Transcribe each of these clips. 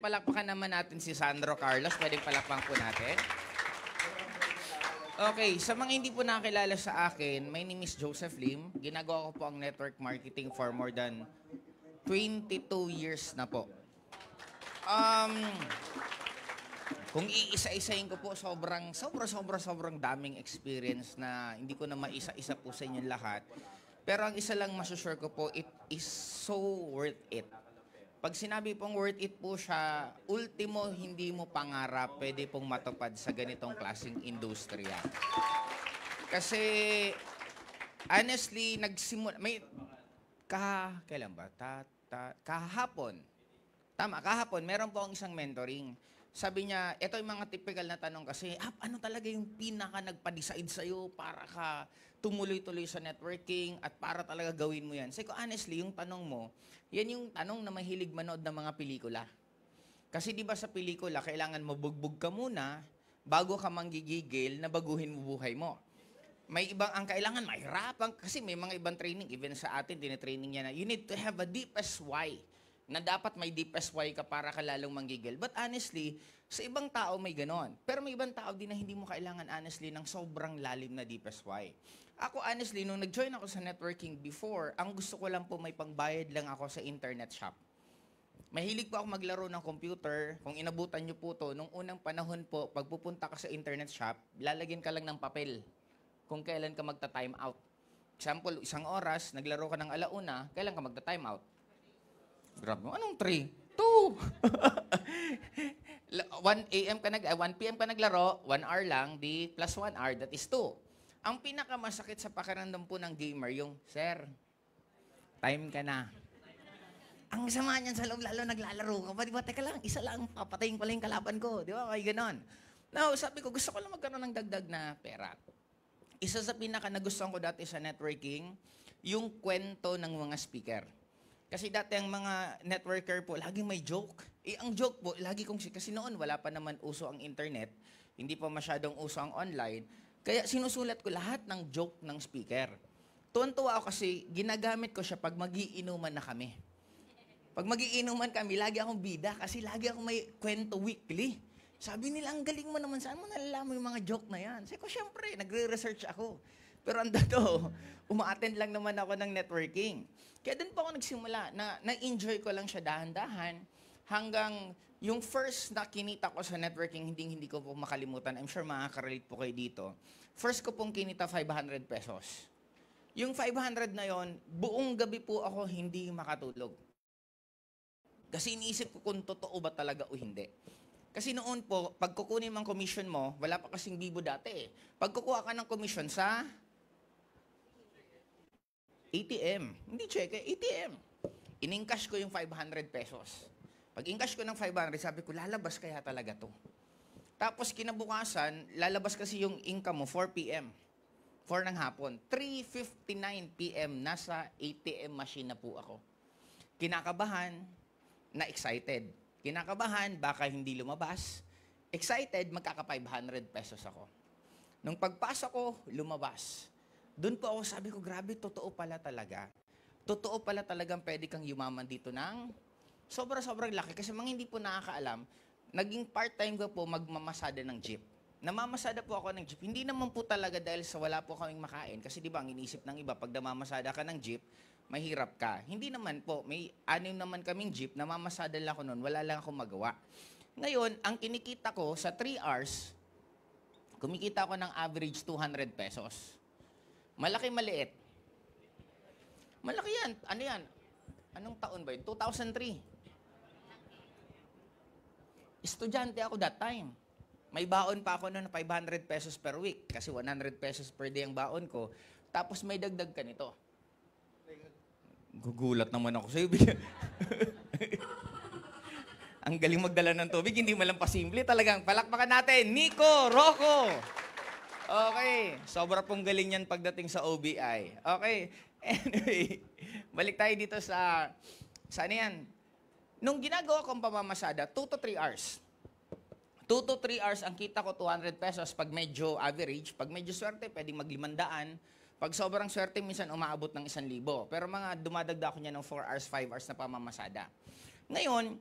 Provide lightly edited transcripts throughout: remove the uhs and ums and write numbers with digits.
Palakpakan naman natin si Sandro Carlos. Pwedeng palakpakan po natin. Okay, sa mga hindi po nakilala sa akin, my name is Joseph Lim. Ginagawa ko po ang network marketing for more than 22 years na po. Kung iisa-isahin ko po, sobrang daming experience na hindi ko na maisa-isa po sa inyo lahat. Pero ang isa lang masusure ko po, it is so worth it. Pag sinabi pong worth it po siya, ultimo hindi mo pangarap pwede pong matupad sa ganitong klaseng industriya. Kasi, honestly, kailan ba? Kahapon. Tama, kahapon, meron po ang isang mentoring. Sabi niya, ito yung mga typical na tanong kasi, ano talaga yung pinaka nagpa-decide sa'yo para ka tumuloy-tuloy sa networking at para talaga gawin mo yan? Sabi ko, honestly, yung tanong mo, yan yung tanong na mahilig manood ng mga pelikula. Kasi di ba sa pelikula, kailangan mabugbog ka muna bago ka manggigigil na baguhin mo buhay mo. May ibang, ang kailangan mahirapan, kasi may mga ibang training, even sa atin, tinitraining niya na, you need to have a deepest why. Na dapat may deepest why ka para ka lalong manggigil. But honestly, sa ibang tao may ganon. Pero may ibang tao din na hindi mo kailangan honestly ng sobrang lalim na deepest why. Ako honestly, nung nag-join ako sa networking before, ang gusto ko lang po may pangbayad lang ako sa internet shop. Mahilig po ako maglaro ng computer. Kung inabutan nyo po to, nung unang panahon po, pag pupunta ka sa internet shop, lalagyan ka lang ng papel kung kailan ka magta-time out. Example, 1 oras, naglaro ka ng 1:00, kailan ka magta-time out? Grabe mo, anong 3? 2. 1 p.m. ka naglaro, 1 hour lang, di plus 1 hour, that is 2. Ang pinakamasakit sa pakiramdam po ng gamer, yung, sir, time ka na. Ang sama niyan sa loob, lalo naglalaro ka pa, di ba? Teka lang, isa lang, papatayin ko lang yung kalaban ko. Di ba? May ganon. Now, sabi ko, gusto ko lang magkaroon ng dagdag na pera. Isa sa pinaka nagustuhan ko dati sa networking, yung kwento ng mga speaker. Kasi dati ang mga networker po, laging may joke. Ang joke po, kasi noon wala pa naman uso ang internet, hindi pa masyadong uso ang online, kaya sinusulat ko lahat ng joke ng speaker. Tuwan-tuwa ako kasi ginagamit ko siya pag magiinuman na kami. Pag magiinuman kami, lagi akong bida kasi lagi akong may kwento weekly. Sabi nila, ang galing mo naman, saan mo nalalaman yung mga joke na yan? Sabi ko, syempre, nagre-research ako. Pero ang dato, uma-attend lang naman ako ng networking. Kaya doon po ako nagsimula, na-enjoy ko lang siya dahan-dahan hanggang yung first na kinita ko sa networking, hindi ko po makalimutan. I'm sure makaka-relate po kayo dito. First ko pong kinita, 500 pesos. Yung 500 na yon, buong gabi po ako hindi makatulog. Kasi iniisip ko kung totoo ba talaga o hindi. Kasi noon po, pag kukunin mo ang commission mo, wala pa kasing bibo dati eh. Pag kukuha ka ng commission sa ATM. Hindi cheque, ATM. In-encash ko yung 500 pesos. Pag in-encash ko ng 500, sabi ko, lalabas kaya talaga to. Tapos kinabukasan, lalabas kasi yung income mo 4 p.m. 4 ng hapon. 3:59 p.m. nasa ATM machine na po ako. Kinakabahan, na excited. Kinakabahan, baka hindi lumabas. Excited, magkaka 500 pesos ako. Nung pagpasok ko, lumabas. Doon po ako sabi ko, grabe, totoo pala talaga. Totoo pala talagang pwede kang yumaman dito ng sobrang laki. Kasi mga hindi po nakakaalam, naging part-time ko po magmamasada ng jeep. Namamasada po ako ng jeep. Hindi naman po talaga dahil sa wala po kaming makain. Kasi di ba, ang iniisip ng iba, pag namamasada ka ng jeep, mahirap ka. Hindi naman po. May 6 naman kaming jeep, namamasada lang ako noon, wala lang akong magawa. Ngayon, ang kinikita ko sa 3 hours, kumikita ako ng average 200 pesos. Malaki, maliit. Malaki yan. Ano yan? Anong taon ba yun? 2003. Estudyante ako that time. May baon pa ako noon na 500 pesos per week kasi 100 pesos per day ang baon ko. Tapos may dagdag ka nito. Gugulat naman ako sa'yo. Ang galing magdala ng tubig, hindi mo lang pasimple. Talagang palakpakan natin, Nico Rocco. Okay, sobra pong galing yan pagdating sa OBI. Okay, anyway, balik tayo dito sa ano yan? Nung ginagawa kong pamamasada, 2 to 3 hours. 2 to 3 hours, ang kita ko 200 pesos pag medyo average. Pag medyo swerte, pwedeng mag-500. Pag sobrang swerte, minsan umaabot ng 1,000. Pero mga dumadagda ko niya ng 4 hours, 5 hours na pamamasada. Ngayon,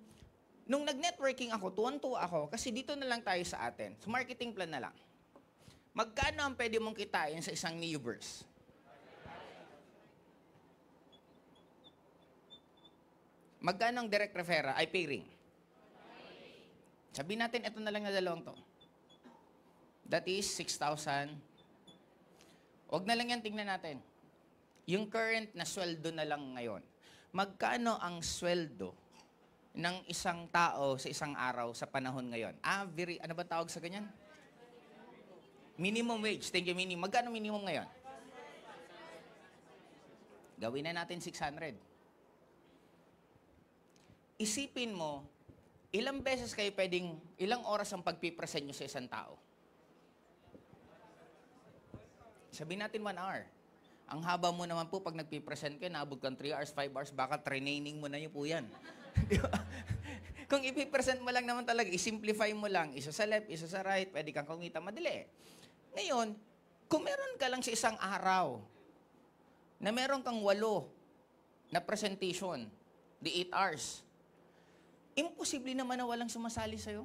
Nung nag-networking ako, tuwan-tuwa ako kasi dito na lang tayo sa atin. So marketing plan na lang. Magkano ang pwede mong kitain sa isang Neoverse? Magkano ang direct referral ay pairing? Sabihin natin, ito na lang na dalawang to. That is 6,000. Huwag na lang yan, tingnan natin. Yung current na sweldo na lang ngayon. Magkano ang sweldo ng isang tao sa isang araw sa panahon ngayon? Ano ba tawag sa ganyan? Minimum wage. Thank you, minimum. Magkano minimum ngayon? Gawin na natin 600. Isipin mo, ilang beses kayo pwedeng, ilang oras ang pagpipresent nyo sa isang tao? Sabihin natin 1 hour. Ang haba mo naman po pag nagpipresent kayo, naabot kang 3 hours, 5 hours, baka training mo na yun po yan. Di ba? Kung ipipresent mo lang naman talaga, isimplify mo lang, isa sa left, isa sa right, pwede kang kumita, madali. Ngayon, kung meron ka lang sa isang araw, na meron kang 8 na presentation, di 8 hours, imposible naman na walang sumasali sa'yo.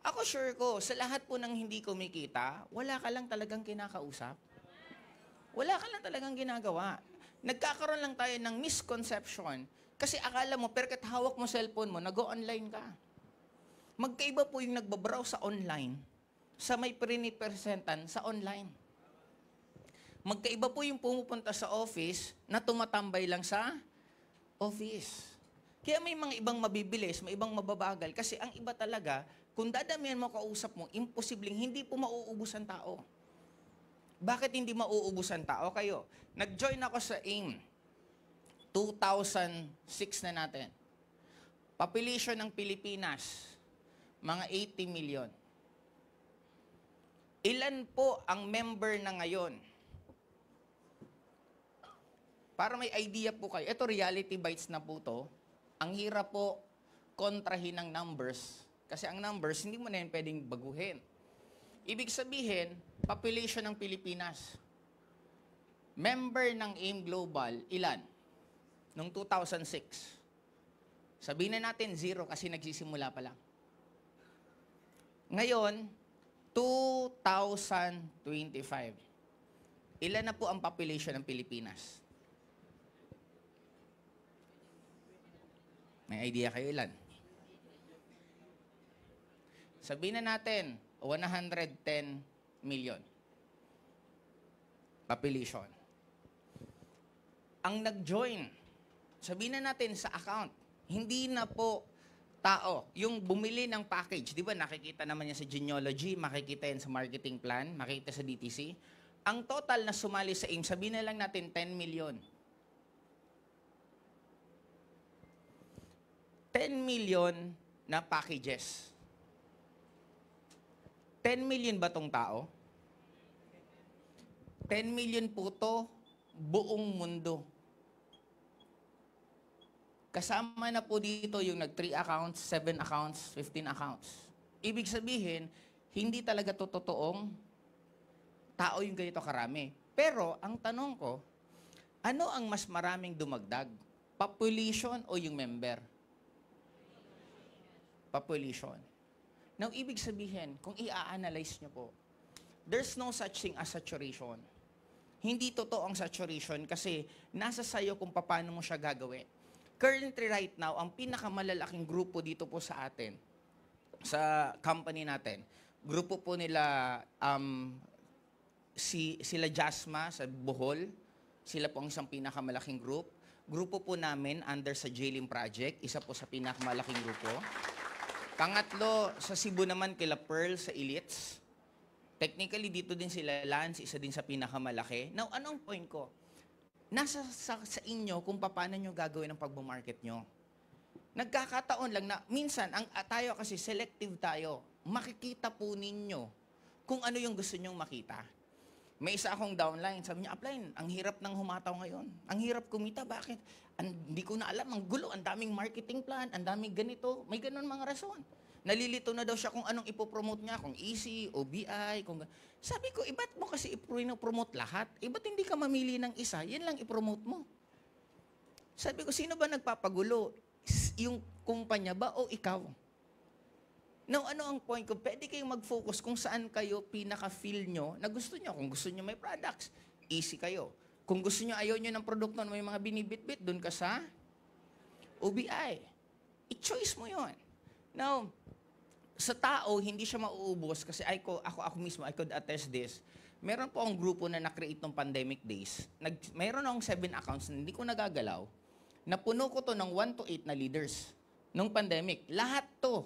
Ako sure ko, sa lahat po ng hindi kumikita, wala ka lang talagang kinakausap. Wala ka lang talagang ginagawa. Nagkakaroon lang tayo ng misconception kasi akala mo, perkat hawak mo cellphone mo, nag-online ka. Magkaiba po yung nagbabrowse sa online sa may pinipresentan sa online. Magkaiba po yung pumupunta sa office na tumatambay lang sa office. Kaya may mga ibang mabibilis, may ibang mababagal. Kasi ang iba talaga, kung dadamihan mo kausap mo, imposibleng hindi po mauubos ang tao. Bakit hindi mauubos ang tao? Kayo, nag-join ako sa AIM. 2006 na natin. Population ng Pilipinas, mga 80 million. Ilan po ang member na ngayon? Para may idea po kayo, ito reality bites na po to. Ang hirap po kontrahin ng numbers. Kasi ang numbers, hindi mo na yun pwedeng baguhin. Ibig sabihin, population ng Pilipinas. Member ng AIM Global, ilan? Noong 2006. Sabihin na natin 0 kasi nagsisimula pa lang. Ngayon, 2025. Ilan na po ang population ng Pilipinas? May idea kayo ilan? Sabihin na natin, 110 million population. Ang nag-join, sabihin na natin sa account, hindi na po tao, yung bumili ng package, di ba nakikita naman yan sa genealogy, makikita yan sa marketing plan, makikita sa DTC. Ang total na sumali sa AIM, sabihin na lang natin 10 million. 10 million na packages. 10 million ba tong tao? 10 million po to buong mundo. Kasama na po dito yung nag-3 accounts, 7 accounts, 15 accounts. Ibig sabihin, hindi talaga to totoong tao yung ganito karami. Pero, ang tanong ko, ano ang mas maraming dumagdag? Population o yung member? Population. Now, ibig sabihin, kung i-analyze nyo po, there's no such thing as saturation. Hindi totoo ang saturation kasi nasa sayo kung paano mo siya gagawin. Currently right now, ang pinakamalalaking grupo dito po sa atin, sa company natin, grupo po nila, sila Jasma sa Bohol, sila po ang isang pinakamalaking group. Grupo po namin under sa Jailing Project, isa po sa pinakamalaking grupo. Pangatlo, sa Cebu naman, kila Pearl sa Elites. Technically, dito din sila Lance, isa din sa pinakamalaki. Now, anong point ko? Nasa sa inyo kung paano nyo gagawin ang pag-market nyo. Nagkakataon lang na, minsan, tayo kasi selective tayo. Makikita po ninyo kung ano yung gusto nyong makita. May isa akong downline, sabi niya, upline, ang hirap ng humataw ngayon. Ang hirap kumita, bakit? Hindi ko na alam, ang gulo, ang daming marketing plan, ang daming ganito, may ganun mga rason. Nalilito na daw siya kung anong ipopromote niya, kung EC, OBI, kung... Sabi ko, iba't mo kasi ipromote lahat? Iba't hindi ka mamili ng isa? Yan lang ipromote mo. Sabi ko, sino ba nagpapagulo? Yung kumpanya ba o ikaw? Now, ano ang point ko? Pwede kayong mag-focus kung saan kayo pinaka-feel nyo na gusto nyo. Kung gusto nyo may products, easy kayo. Kung gusto nyo, ayaw nyo ng produkto na may mga binibit-bit, dun ka sa OBI. I-choice mo yon. Now, sa tao, hindi siya mauubos kasi ako mismo, I could attest this. Meron po akong grupo na na-create ng pandemic days. Meron akong 7 accounts na hindi ko nagagalaw. Napuno ko to ng 1 to 8 na leaders nung pandemic. Lahat to.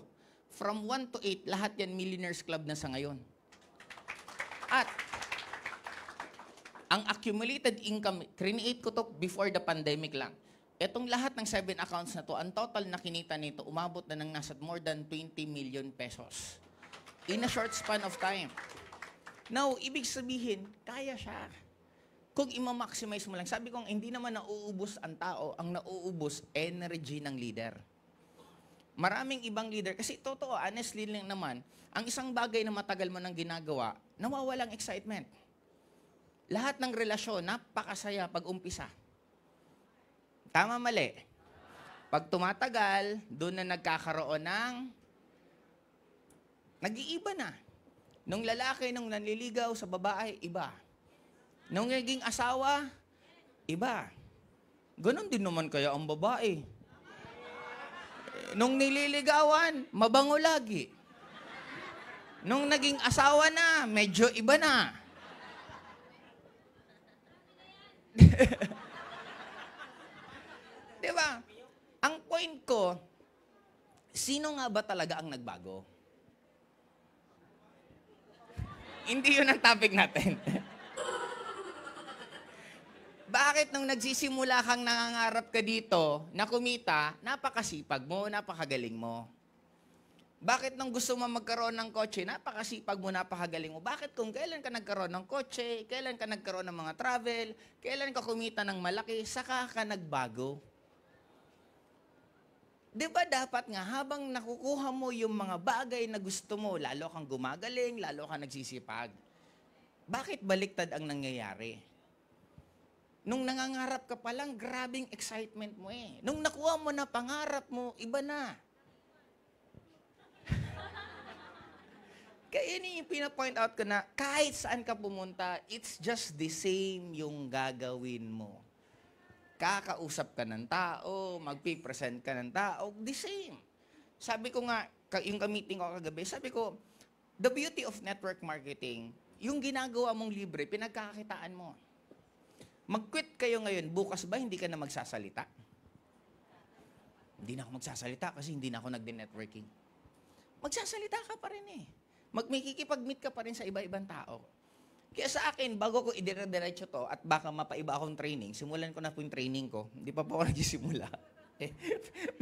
From 1 to 8, lahat yan Millionaires Club na sa ngayon. At, ang accumulated income, create ko to before the pandemic lang. Etong lahat ng 7 accounts na to, ang total na kinita nito, umabot na ng nasa more than 20 million pesos. In a short span of time. Now, ibig sabihin, kaya siya. Kung ima-maximize mo lang, sabi kong hindi naman nauubos ang tao, ang nauubos, energy ng leader. Maraming ibang leader, kasi totoo, honestly lang naman, ang isang bagay na matagal mo nang ginagawa, nawawalang excitement. Lahat ng relasyon, napakasaya pag umpisa. Tama, mali. Pag tumatagal, doon na nagkakaroon ng nag-iiba na. Nung lalaki, nung nanliligaw sa babae, iba. Nung naging asawa, iba. Ganon din naman kaya ang babae. Nung nililigawan, mabango lagi. Nung naging asawa na, medyo iba na. Diba? Ang point ko, sino nga ba talaga ang nagbago? Hindi yun ang topic natin. Bakit nung nagsisimula kang nangangarap ka dito na kumita, napakasipag mo, napakagaling mo? Bakit nung gusto mo magkaroon ng kotse, napakasipag mo, napakagaling mo? Bakit kung kailan ka nagkaroon ng kotse, kailan ka nagkaroon ng mga travel, kailan ka kumita ng malaki, saka ka nagbago? Di ba dapat nga, habang nakukuha mo yung mga bagay na gusto mo, lalo kang gumagaling, lalo kang nagsisipag, bakit baliktad ang nangyayari? Nung nangangarap ka pa lang, grabing excitement mo eh. Nung nakuha mo na pangarap mo, iba na. Kaya yun yung pinapoint out ko na kahit saan ka pumunta, it's just the same yung gagawin mo. Kakausap ka ng tao, magpipresent ka ng tao, the same. Sabi ko nga, yung ka-meeting ko kagabi, sabi ko, the beauty of network marketing, yung ginagawa mong libre, pinagkakakitaan mo. Mag-quit kayo ngayon, bukas ba hindi ka na magsasalita? Hindi na ako magsasalita kasi hindi na ako nagdi-networking. Magsasalita ka pa rin eh. Magmikikipag-meet ka pa rin sa iba-ibang tao. Kaya sa akin, bago ko idire-diretso to at baka mapaiba akong training, simulan ko na po yung training ko. Hindi pa po ako nagsisimula.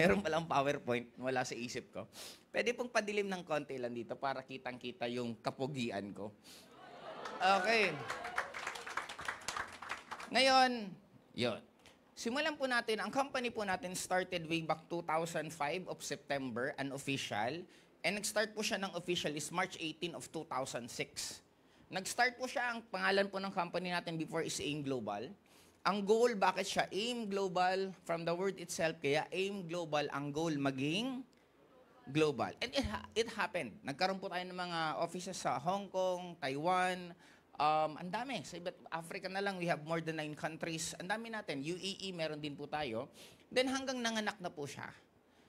Meron palang PowerPoint, wala sa isip ko. Pwede pong padilim ng konti lang dito para kitang-kita yung kapugian ko. Okay. Ngayon, yun. Simulan po natin, ang company po natin started way back 2005 of September, unofficial. And nag-start po siya ng official is March 18 of 2006. Nag-start po siya, ang pangalan po ng company natin before is AIM Global. Ang goal, bakit siya AIM Global? From the word itself, kaya AIM Global, ang goal maging global. And it happened. Nagkaroon po tayo ng mga offices sa Hong Kong, Taiwan, ang dami. Sa iba't Africa na lang, we have more than 9 countries. Ang dami natin. UAE, meron din po tayo. Then hanggang nanganak na po siya.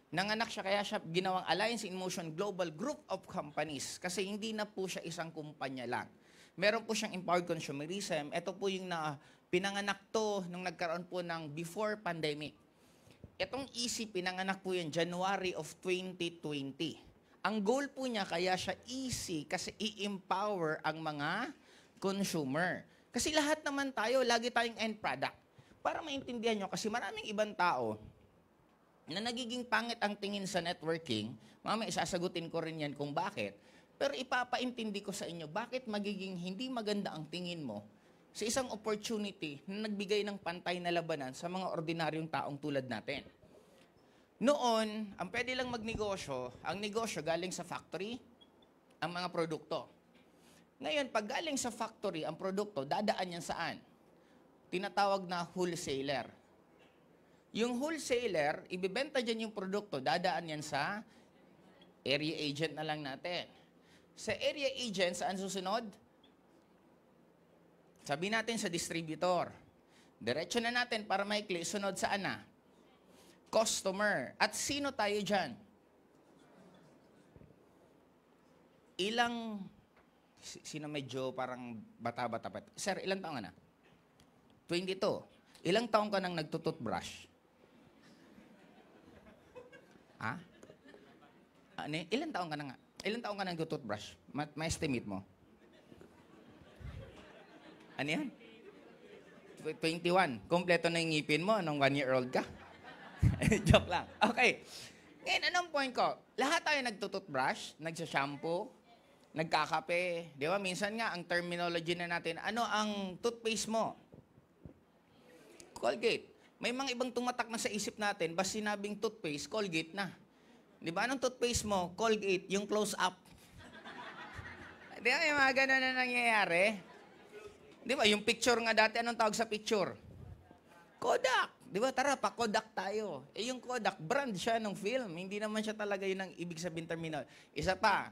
Nanganak siya, kaya siya ginawang Alliance in Motion Global Group of Companies. Kasi hindi na po siya isang kumpanya lang. Meron po siyang empowered consumerism. Ito po yung pinanganak to nung nagkaroon po ng before pandemic. Itong Easy, pinanganak po yun January of 2020. Ang goal po niya, kaya siya Easy, kasi i-empower ang mga consumer. Kasi lahat naman tayo, lagi tayong end product. Para maintindihan nyo, kasi maraming ibang tao na nagiging pangit ang tingin sa networking, mamaya isasagutin ko rin yan kung bakit, pero ipapaintindi ko sa inyo, bakit magiging hindi maganda ang tingin mo sa isang opportunity na nagbigay ng pantay na labanan sa mga ordinaryong taong tulad natin. Noon, ang pwede lang magnegosyo, ang negosyo galing sa factory, ang mga produkto. Ngayon, pag galing sa factory, ang produkto, dadaan yan saan? Tinatawag na wholesaler. Yung wholesaler, ibibenta dyan yung produkto, dadaan yan sa area agent na lang natin. Sa area agent, saan susunod? Sabi natin sa distributor. Diretso na natin para maikli, sunod saan na? Customer. At sino tayo dyan? Sino medyo parang bata-bata pa? Sir, ilang taong ka na? 22. Ilang taong ka nang nagtututbrush? Ha? Ano? Ilang taong ka na nga? Ilang taong ka nang nagtututbrush? Ma-estimate mo? Ano yan? 21. Kompleto na yung ngipin mo nung 1-year-old ka. Joke lang. Okay. Ngayon, anong point ko? Lahat tayo nagtututbrush, nagsashampoo, nagkakape. Di ba? Minsan nga, ang terminology na natin, ano ang toothpaste mo? Colgate. May mga ibang tumatak na sa isip natin, basta sinabing toothpaste, Colgate na. Di ba? Anong toothpaste mo? Colgate, yung close-up. Di ba? May mga ganun na nangyayari. Di ba? Yung picture nga dati, anong tawag sa picture? Kodak. Di ba? Tara, pa-Kodak tayo. Yung Kodak, brand siya ng film. Hindi naman siya talaga yun ang ibig sabihin terminal. Isa pa,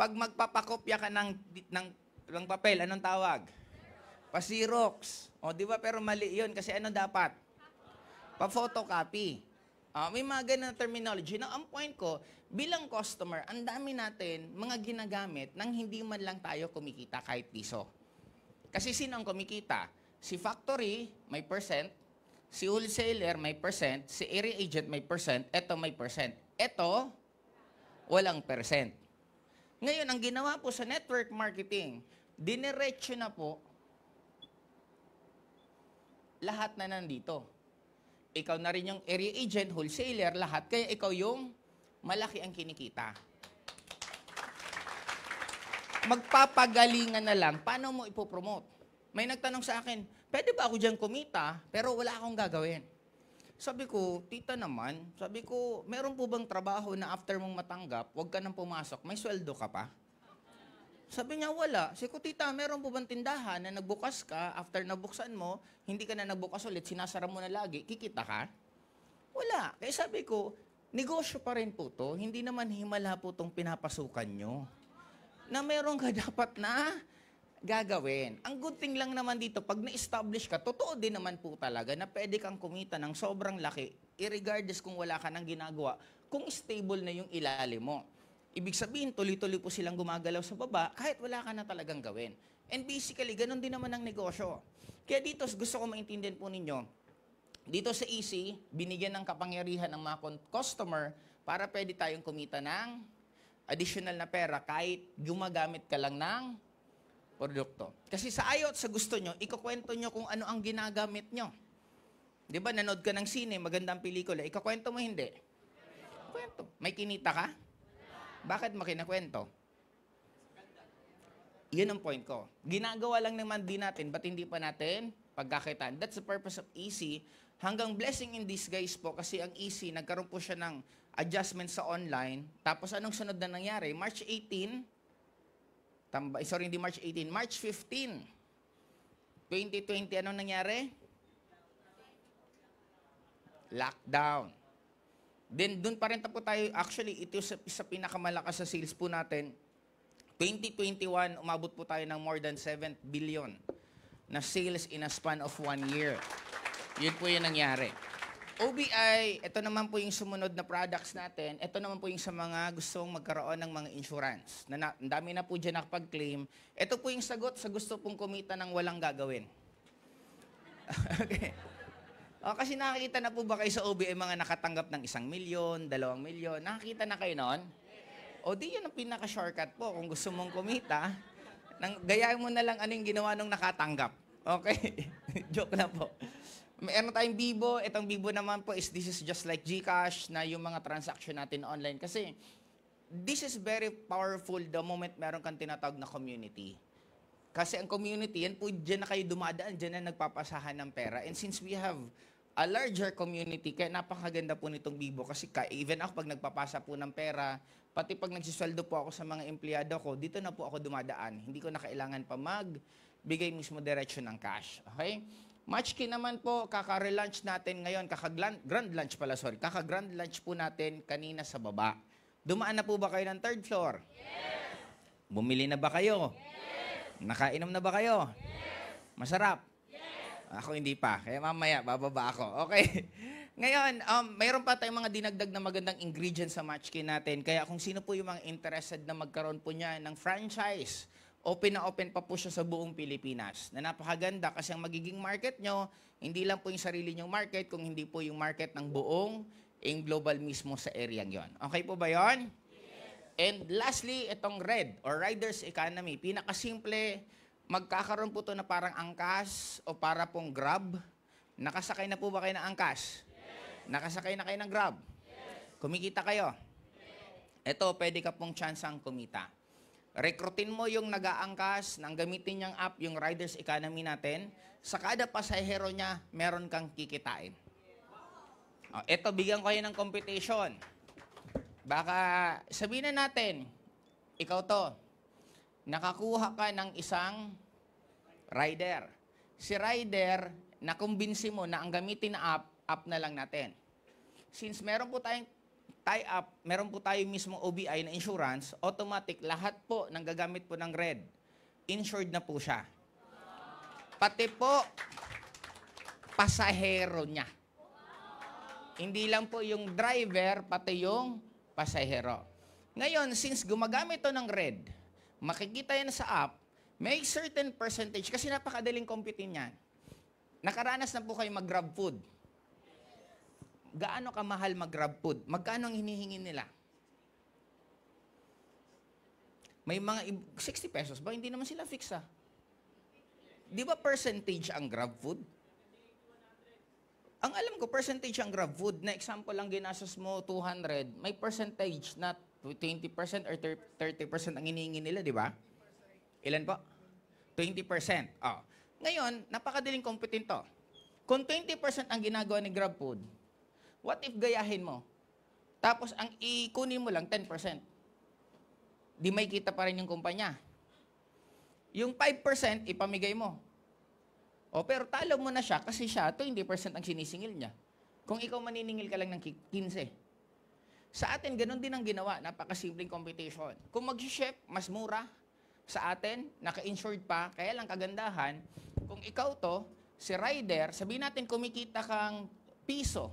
pag magpapakopya ka ng papel, anong tawag? Pa-Xerox. O, di ba? Pero mali yun kasi ano dapat? Pa-photocopy. May mga ganun na terminology. Now, ang point ko, bilang customer, ang dami natin mga ginagamit nang hindi man lang tayo kumikita kahit piso. Kasi sino ang kumikita? Si factory, may percent. Si wholesaler, may percent. Si area agent, may percent. Ito, may percent. Ito, walang percent. Ngayon, ang ginawa po sa network marketing, diniretso na po lahat na nandito. Ikaw na rin yung area agent, wholesaler, lahat. Kaya ikaw yung malaki ang kinikita. Magpapagalingan na lang, paano mo ipopromote? May nagtanong sa akin, pwede ba ako dyan kumita, pero wala akong gagawin? Sabi ko, tita naman, sabi ko, meron po bang trabaho na after mong matanggap, huwag ka nang pumasok, may sweldo ka pa? Sabi niya, wala. Sabi ko, tita, meron po bang tindahan na nagbukas ka, after nabuksan mo, hindi ka na nagbukas ulit, sinasara mo na lagi, kikita ka? Wala. Kaya sabi ko, negosyo pa rin po to, hindi naman himala po itong pinapasukan nyo. Na meron ka dapat na gagawin. Ang good thing lang naman dito, pag na-establish ka, totoo din naman po talaga na pwede kang kumita ng sobrang laki, irregardless kung wala ka nang ginagawa, kung stable na yung ilalim mo. Ibig sabihin, tuloy-tuloy po silang gumagalaw sa baba, kahit wala ka na talagang gawin. And basically, ganun din naman ang negosyo. Kaya dito, gusto ko maintindihan po ninyo, dito sa EC, binigyan ng kapangyarihan ng mga customer para pwede tayong kumita ng additional na pera kahit gumagamit ka lang ng produkto. Kasi sa ayaw at sa gusto nyo, ikukwento nyo kung ano ang ginagamit nyo. Di ba, nanood ka ng sine, magandang pelikula, ikukwento mo hindi? Kwento. May kinita ka? Bakit mo kinakwento? Yun ang point ko. Ginagawa lang naman din natin, ba't hindi pa natin pagkakitaan? That's the purpose of EC. Hanggang blessing in disguise po, kasi ang EC, nagkaroon po siya ng adjustment sa online. Tapos anong sunod na nangyari? March 18, hindi March 18, March 15, 2020, anong nangyari? Lockdown. Then, doon pa rin po tayo, actually, ito sa pinakamalakas sa sales po natin. 2021, umabot po tayo ng more than 7 billion na sales in a span of 1 year. Yun po yung nangyari. OBI, ito naman po yung sumunod na products natin. Ito naman po yung sa mga gustong magkaroon ng mga insurance. Ang dami na po dyan nakapag-claim. Ito po yung sagot sa gusto pong kumita ng walang gagawin. Okay. Kasi nakakita na po ba kayo sa OBI mga nakatanggap ng 1 milyon, 2 milyon? Nakakita na kayo noon? O di yun ang pinaka-shortcut po. Kung gusto mong kumita, gayahin mo na lang ano yung ginawa nung nakatanggap. Okay? Joke na po. Meron tayong Bibo. Itong Bibo naman po this is just like GCash na yung mga transaction natin online. Kasi this is very powerful the moment meron kang tinatawag na community. Kasi ang community, yan po dyan na kayo dumadaan, dyan na nagpapasahan ng pera. And since we have a larger community, kaya napakaganda po nitong Bibo. Kasi even ako pag nagpapasa po ng pera, pati pag nagsisweldo po ako sa mga empleyado ko, dito na po ako dumadaan. Hindi ko na kailangan pa magbigay mismo diretsyo ng cash. Okay? Munchkin naman po, kaka-relaunch natin ngayon, kaka-grand lunch pala, sorry. Kaka-grand lunch po natin kanina sa baba. Dumaan na po ba kayo ng third floor? Yes! Bumili na ba kayo? Yes! Nakainom na ba kayo? Yes! Masarap? Yes! Ako hindi pa, kaya mamaya bababa ako. Okay. Ngayon, mayroon pa tayong mga dinagdag na magandang ingredients sa Munchkin natin. Kaya kung sino po yung mga interested na magkaroon po niya ng franchise, open na open pa po siya sa buong Pilipinas. Na napakaganda kasi ang magiging market nyo, hindi lang po yung sarili nyong market, kung hindi po yung market ng buong global mismo sa area yon. Okay po ba yon? Yes. And lastly, itong RED or Riders Economy. Pinakasimple, magkakaroon po to na parang angkas o para pong Grab. Nakasakay na po ba kayo ng angkas? Yes. Nakasakay na kayo ng Grab? Yes. Kumikita kayo? Yes. Ito, pwede ka pong tsansang kumita. Rekrutin mo yung nag-aangkas, nang gamitin niyang app, yung Riders Economy natin. Sa kada pasahero niya, meron kang kikitain. Ito, bigyan ko kayo ng competition. Baka sabihin na natin, ikaw to, nakakuha ka ng isang rider. Si rider, nakumbinsi mo na ang gamitin na app na lang natin. Since meron po tayong tie-up, meron po tayo mismo OBI na insurance, automatic, lahat po ng gagamit po ng RED, insured na po siya. Pati po, pasahero niya. Hindi lang po yung driver, pati yung pasahero. Ngayon, since gumagamit to ng RED, makikita yan sa app, may certain percentage, kasi napakadaling computin yan. Nakaranas na po kayo mag-grab food. Gaano kamahal mag-grab food? Magkano ang hinihingi nila? May mga 60 pesos ba? Hindi naman sila fix ah. Di ba percentage ang grab food? Ang alam ko, percentage ang grab food. Na example lang, ginastos mo 200, may percentage na 20% or 30% ang hinihingi nila, di ba? Ilan po? 20%. Oh. Ngayon, napakadaling computin to. Kung 20% ang ginagawa ni grab food, what if gayahin mo? Tapos ang ikunin mo lang 10%. Di may kita pa rin yung kumpanya. Yung 5% ipamigay mo. O pero talo mo na siya kasi siya 20% ang sinisingil niya. Kung ikaw maniningil ka lang ng 15. Sa atin, ganun din ang ginawa. Napakasimpleng competition. Kung mag-ship, mas mura. Sa atin, naka-insured pa. Kaya lang kagandahan, kung ikaw to, si rider, sabihin natin kumikita kang piso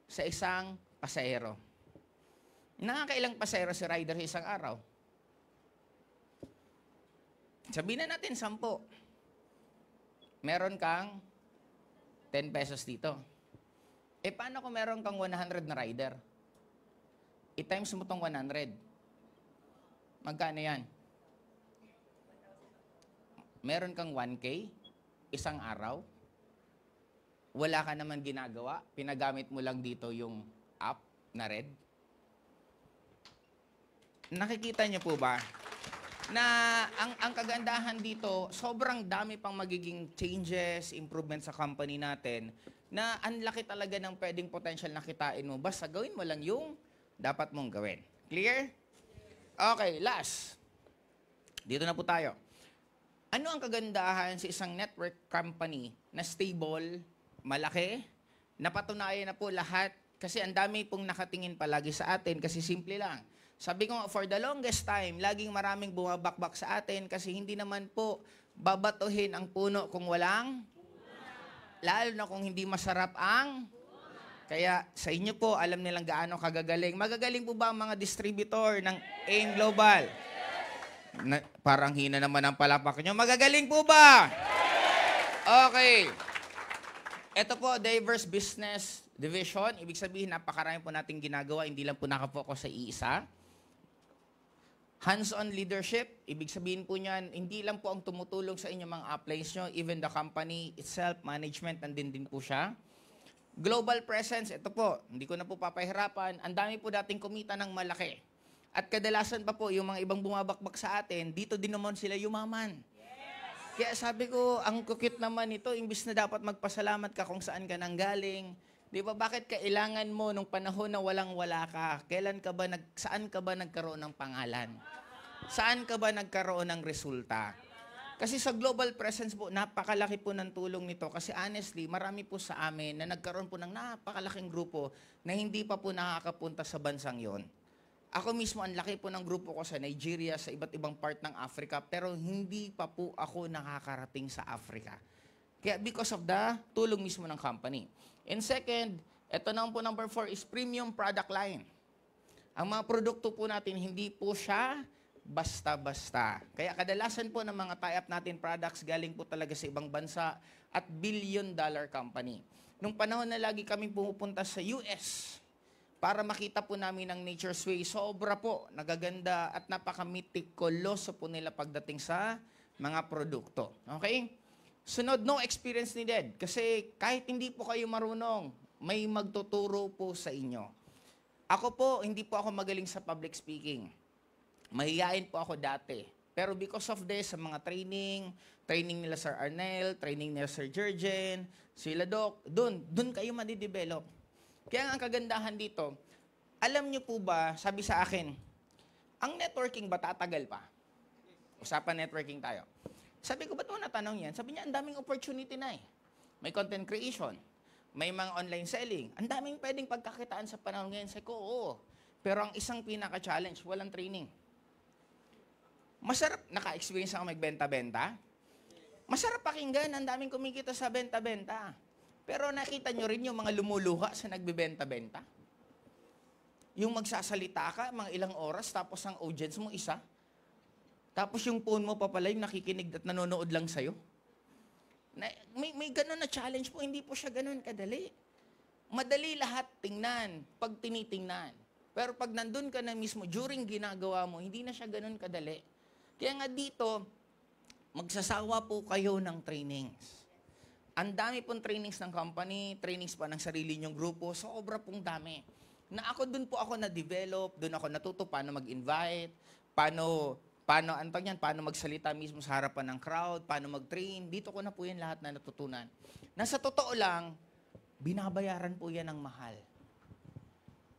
sa isang pasahero. Nakakailang pasahero si rider sa isang araw? Sabihin na natin 10. Meron kang 10 pesos dito. Eh, paano kung meron kang 100 na rider? I-times mo tong 100. Magkano yan? Meron kang 1K, isang araw. Wala ka naman ginagawa, pinagamit mo lang dito yung app na RED. Nakikita niyo po ba na ang kagandahan dito, sobrang dami pang magiging changes, improvements sa company natin na ang laki talaga ng pwedeng potential na kitain mo. Basta gawin mo lang yung dapat mong gawin. Clear? Okay, last. Dito na po tayo. Ano ang kagandahan sa isang network company na stable, malaki, napatunayan na po lahat kasi ang dami pong nakatingin palagi sa atin kasi simple lang. Sabi ko, for the longest time, laging maraming bumabakbak sa atin kasi hindi naman po babatuhin ang puno kung walang, lalo na kung hindi masarap ang, kaya sa inyo po, alam nilang gaano kagagaling. Magagaling po ba ang mga distributor ng AIM Global? Parang hina naman ang palapak nyo. Magagaling po ba? Okay. Ito po, Diverse Business Division. Ibig sabihin, napakarami po nating ginagawa. Hindi lang po nakafocus sa iisa. Hands-on leadership. Ibig sabihin po niyan, hindi lang po ang tumutulong sa inyong mga uplines nyo. Even the company itself, management, nandun din po siya. Global presence. Ito po, hindi ko na po papahirapan. Ang dami po dating kumita ng malaki. At kadalasan pa po, yung mga ibang bumabakbak sa atin, dito din naman sila yumaman. Kaya sabi ko, ang kukit naman ito, imbis na dapat magpasalamat ka kung saan ka nanggaling. Di ba, bakit kailangan mo nung panahon na walang-wala ka? Saan ka ba nagkaroon ng pangalan? Saan ka ba nagkaroon ng resulta? Kasi sa global presence po, napakalaki po ng tulong nito. Kasi honestly, marami po sa amin na nagkaroon po ng napakalaking grupo na hindi pa po nakakapunta sa bansang yon. Ako mismo, ang laki po ng grupo ko sa Nigeria, sa iba't ibang part ng Africa, pero hindi pa po ako nakakarating sa Africa. Kaya because of the tulong mismo ng company. And second, ito naman po number 4 is premium product line. Ang mga produkto po natin, hindi po siya basta-basta. Kaya kadalasan po ng mga tie-up natin products galing po talaga sa ibang bansa at billion-dollar company. Nung panahon na lagi kami pumupunta sa US para makita po namin ang Nature's Way, sobra po, nagaganda at napaka-meticuloso po nila pagdating sa mga produkto. Okay? Sunod, no experience needed. Kasi kahit hindi po kayo marunong, may magtuturo po sa inyo. Ako po, hindi po ako magaling sa public speaking. Mahihain po ako dati. Pero because of this, sa mga training nila Sir Arnel, training nila Sir Jurgen, sila Doc, dun kayo madidevelop. Kaya ang kagandahan dito, alam niyo po ba, sabi sa akin, ang networking ba tatagal pa? Usapan networking tayo. Sabi ko, ba't mo natanong yan? Sabi niya, ang daming opportunity na eh. May content creation, may mga online selling, ang daming pwedeng pagkakitaan sa panahon ngayon. Sabi ko, oo. Pero ang isang pinaka-challenge, walang training. Masarap, naka-experience ako magbenta-benta. Masarap pakinggan, ang daming kumikita sa benta-benta. Pero nakita nyo rin yung mga lumuluha sa nagbibenta-benta. Yung magsasalita ka, mga ilang oras, tapos ang audience mo isa. Tapos yung phone mo pa pala yung nakikinig at nanonood lang sa'yo. May ganun na challenge po, hindi po siya ganun kadali. Madali lahat tingnan, pag tinitingnan. Pero pag nandun ka na mismo, during ginagawa mo, hindi na siya ganun kadali. Kaya nga dito, magsasawa po kayo ng trainings. Ang dami pong trainings ng company, trainings pa ng sarili nyong grupo, sobra pong dami. Na ako, dun po ako na-develop, dun ako natuto paano mag-invite, paano magsalita mismo sa harapan ng crowd, paano mag-train. Dito ko na po yan lahat na natutunan. Nasa totoo lang, binabayaran po yan ng mahal.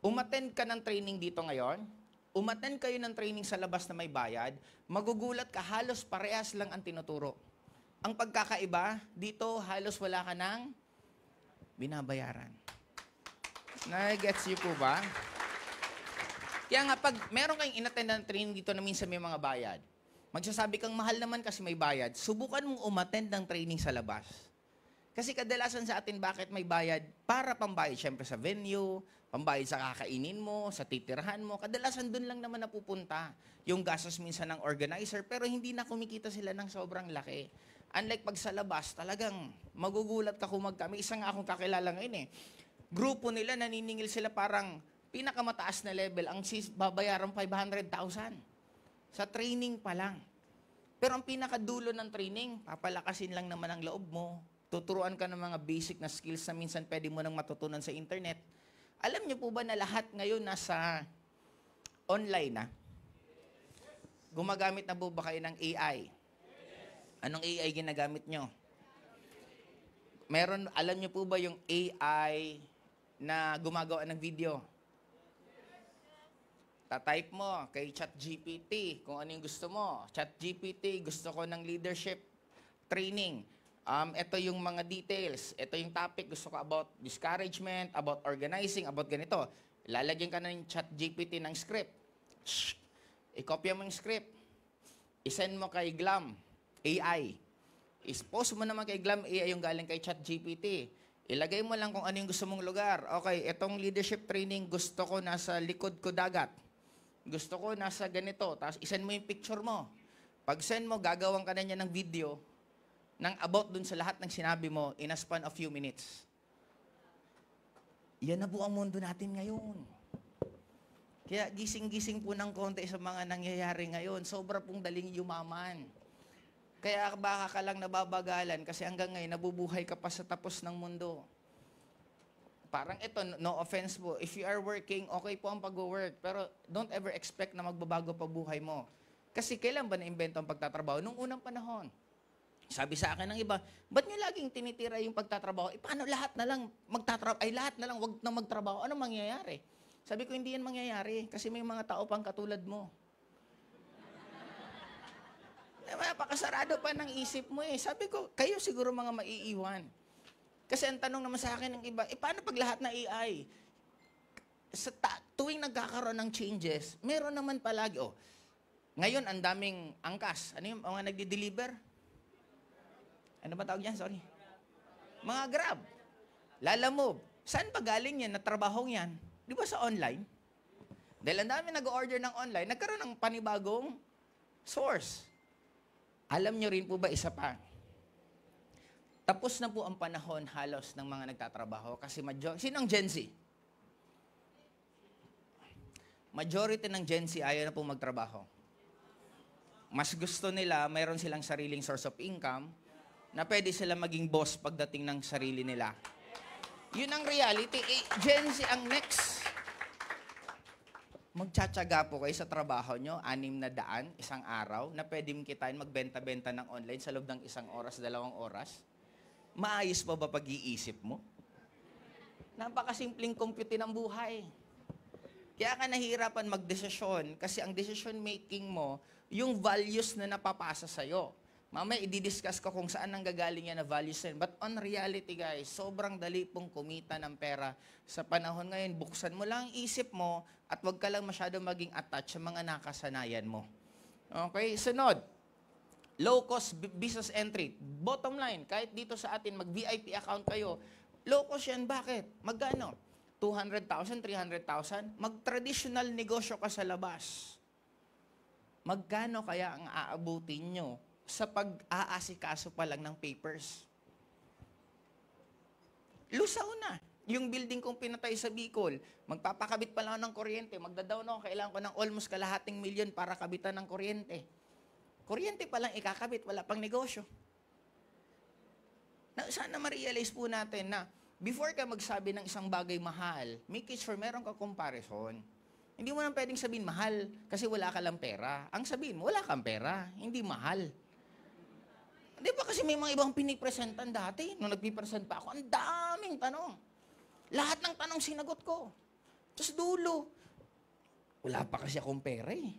Umattend ka ng training dito ngayon, umattend kayo ng training sa labas na may bayad, magugulat ka, halos parehas lang ang tinuturo. Ang pagkakaiba, dito halos wala ka ng binabayaran. Na-gets you po ba? Kaya nga, pag meron kayong inattend ng training dito na minsan may mga bayad, magsasabi kang mahal naman kasi may bayad, subukan mong umattend ng training sa labas. Kasi kadalasan sa atin, bakit may bayad? Para pambayad, syempre sa venue, pambayad sa kakainin mo, sa titirhan mo. Kadalasan dun lang naman napupunta. Yung gastos minsan ng organizer, pero hindi na kumikita sila ng sobrang laki. Unlike pag sa labas, talagang magugulat ka kung may isa nga akong kakilala ngayon eh. Grupo nila, naniningil sila parang pinakamataas na level, ang babayaran 500,000 sa training pa lang. Pero ang pinakadulo ng training, papalakasin lang naman ang loob mo. Tuturuan ka ng mga basic na skills na minsan pwede mo nang matutunan sa internet. Alam niyo po ba na lahat ngayon nasa online na? Gumagamit na po ba kayo ng AI? Anong AI ginagamit nyo? Alam niyo po ba yung AI na gumagawa ng video? Tatype mo kay ChatGPT kung ano yung gusto mo. ChatGPT, gusto ko ng leadership training. Ito yung mga details. Ito yung topic. Gusto ko about discouragement, about organizing, about ganito. Lalagyan ka na ng ChatGPT ng script. I-copy mo yung script. I-send mo kay Glam AI. I-post mo naman kay Glam AI yung galing kay ChatGPT. Ilagay mo lang kung ano yung gusto mong lugar. Okay, itong leadership training, gusto ko nasa likod ko dagat. Gusto ko nasa ganito. Tapos isend mo yung picture mo. Pag send mo, gagawin ka na niya ng video ng about dun sa lahat ng sinabi mo in a span of few minutes. Yan na po ang mundo natin ngayon. Kaya gising-gising po ng konti sa mga nangyayari ngayon. Sobra pong daling yumaman. Kaya baka ka lang nababagalan kasi hanggang ngayon nabubuhay ka pa sa tapos ng mundo. Parang ito, no offense po. If you are working, okay po ang pag-work. Pero don't ever expect na magbabago pa buhay mo. Kasi kailan ba na-invento ang pagtatrabaho? Nung unang panahon. Sabi sa akin ng iba, ba't niyo laging tinitira yung pagtatrabaho? Paano lahat na lang lahat na lang wag na magtrabaho? Ano mangyayari? Sabi ko, hindi yan mangyayari. Kasi may mga tao pang katulad mo. Napakasarado pa ng isip mo eh. Sabi ko, kayo siguro mga maiiwan. Kasi ang tanong naman sa akin ng iba, paano pag lahat na AI? Tuwing nagkakaroon ng changes, meron naman palagi, ngayon ang daming angkas. Ano yung mga nagdi-deliver? Ano ba tawag yan? Sorry. Mga Grab. Lalamove. Saan ba galing yan na trabahong yan? Di ba sa online? Dahil ang dami nag-order ng online, nagkaroon ng panibagong source. Alam nyo rin po ba isa pa? Tapos na po ang panahon halos ng mga nagtatrabaho kasi sinong Gen Z? Majority ng Gen Z ayaw na po magtrabaho. Mas gusto nila, mayroon silang sariling source of income na pwede sila maging boss pagdating ng sarili nila. Yun ang reality. Gen Z ang next. Magtsatsaga po kayo sa trabaho nyo, 600 isang araw, na pwede mong kitain magbenta-benta ng online sa loob ng 1 oras, 2 oras. Maayos pa ba pag-iisip mo? Napakasimpleng compute ng buhay. Kaya ka nahihirapan magdesisyon kasi ang decision making mo, yung values na napapasa sa'yo. Mamaya, i-discuss ko kung saan nanggagaling yan na values yan. But on reality, guys, sobrang dali pong kumita ng pera. Sa panahon ngayon, buksan mo lang ang isip mo at wag ka lang masyado maging attached sa mga nakasanayan mo. Okay? Sunod. Low-cost business entry. Bottom line, kahit dito sa atin, mag-VIP account kayo, low-cost yan. Bakit? Magkano? 200,000, 300,000? Mag-traditional negosyo ka sa labas. Magkano kaya ang aabutin nyo sa pag-aasikaso pa lang ng papers? Lusaw na. Yung building kong pinatay sa Bicol, magpapakabit pa lang ng kuryente, magdadaw na ako, kailangan ko ng almost kalahating milyon para kabitan ng kuryente. Kuryente pa lang ikakabit, wala pang negosyo. Sana ma-realize po natin na before ka magsabi ng isang bagay mahal, make sure meron ka comparison. Hindi mo nang pwedeng sabihin mahal kasi wala ka lang pera. Ang sabihin mo, wala kang pera, hindi mahal. Di ba kasi may mga ibang pinipresentan dati, nung nagpipresent pa ako, ang daming tanong. Lahat ng tanong sinagot ko. Tapos dulo, wala pa kasi akong pera eh.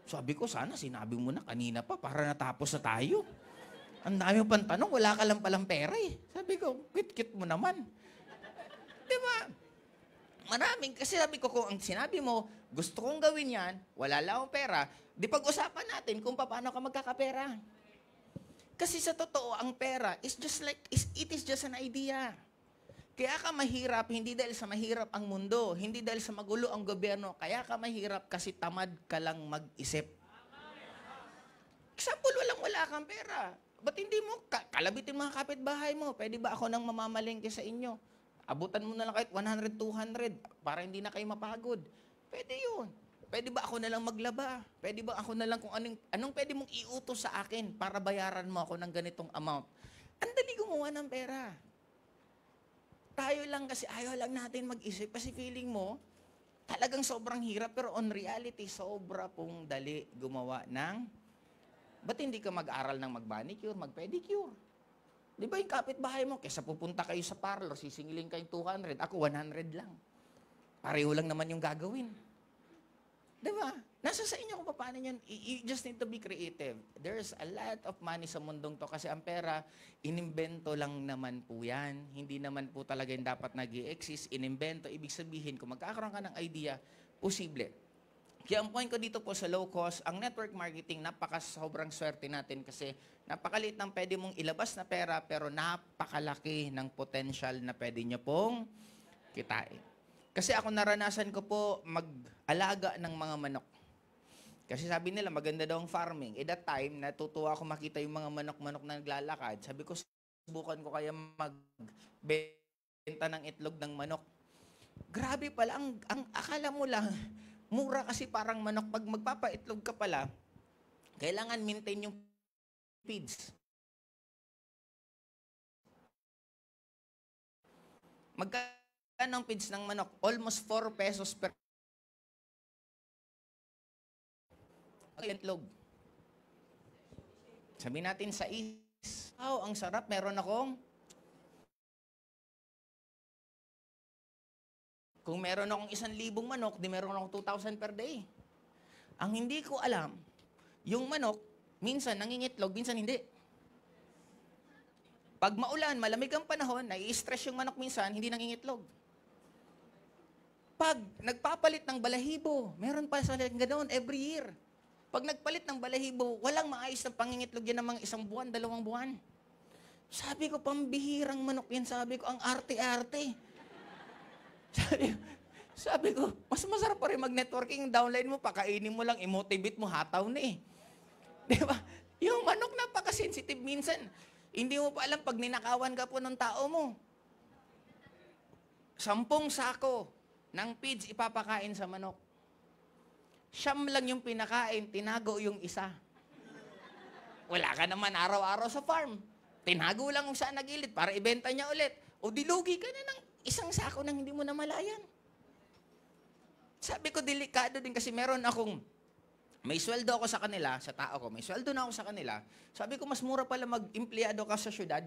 Sabi ko, sana sinabi mo na kanina pa para natapos na tayo. Ang dami pang tanong, wala ka lang palang pera eh. Sabi ko, kit-kit mo naman. Di ba? Maraming, kasi sabi ko, kung ang sinabi mo, gusto kong gawin yan, wala lang akong pera, di pag-usapan natin kung paano ka magkakapera. Kasi sa totoo, ang pera is just like, it is just an idea. Kaya ka mahirap, hindi dahil sa mahirap ang mundo, hindi dahil sa magulo ang gobyerno, kaya ka mahirap kasi tamad ka lang mag-isip. Example, wala kang pera. Ba't hindi mo kalabitin mga kapitbahay mo? Pwede ba ako nang mamamalengke sa inyo? Abutan mo na lang kahit 100, 200 para hindi na kayo mapagod. Pwede yun. Pwede ba ako na lang maglaba? Pwede ba ako na lang kung anong pwede mong iutos sa akin para bayaran mo ako ng ganitong amount? Ang dali gumawa ng pera. Tayo lang kasi ayaw lang natin mag-isip kasi feeling mo, talagang sobrang hirap pero on reality, sobra pong dali gumawa ng, ba't hindi ka mag-aral ng mag-manicure, mag-pedicure? Di ba yung kapitbahay mo, kesa pupunta kayo sa parlor, sisingilin kayong 200, ako 100 lang. Pareho lang naman yung gagawin. Di ba? Nasa sa inyo kung paano yan. You just need to be creative. There's a lot of money sa mundong to kasi ang pera, inimbento lang naman po yan. Hindi naman po talaga yung dapat nag-i-exist. Inimbento, ibig sabihin, kung magkakaroon ka ng idea, posible. Kaya ang point ko dito po sa low cost, ang network marketing, sobrang swerte natin kasi napakaliit ng pwede mong ilabas na pera pero napakalaki ng potential na pwede nyo pong kitain. Kasi ako naranasan ko po mag-alaga ng mga manok. Kasi sabi nila maganda daw ang farming. That time, natutuwa ako makita yung mga manok-manok na naglalakad. Sabi ko, subukan ko kaya magbenta ng itlog ng manok. Grabe pala, ang akala mo lang, mura kasi parang manok. Pag magpapaitlog ka pala, kailangan maintain yung feeds. Magkano ang feeds ng manok? Almost 4 pesos per itlog. Sabi natin sa wow, ang sarap. Meron akong kung meron akong 1,000 manok, di meron akong 2,000 per day. Ang hindi ko alam, yung manok, Minsan nangingitlog, minsan hindi. Pag maulan, malamig ang panahon, nai-stress yung manok minsan, hindi nangingitlog. Pag nagpapalit ng balahibo, meron pa sa ganoon every year. Pag nagpalit ng balahibo, walang maayos na pangingitlog yan ng mga 1 buwan, 2 buwan. Sabi ko, pambihirang manok yan. Sabi ko, ang arte-arte. Sabi ko, mas masarap pa rin mag-networking. Downline mo, pakainin mo lang, i-motivate mo, hataw na eh. Di ba? Yung manok napaka-sensitive minsan. Hindi mo pa alam pag ninakawan ka po ng tao mo. 10 sako ng feeds ipapakain sa manok. Siyam lang yung pinakain, tinago yung isa. Wala ka naman araw-araw sa farm. Tinago lang kung saan nagilid para ibenta niya ulit. O dilugi ka na ng 1 sako nang hindi mo namalayan. Sabi ko, delikado din kasi meron akong, may sweldo ako sa kanila, sa tao ko, may sweldo na ako sa kanila. Sabi ko, mas mura pala mag-empleyado ka sa syudad.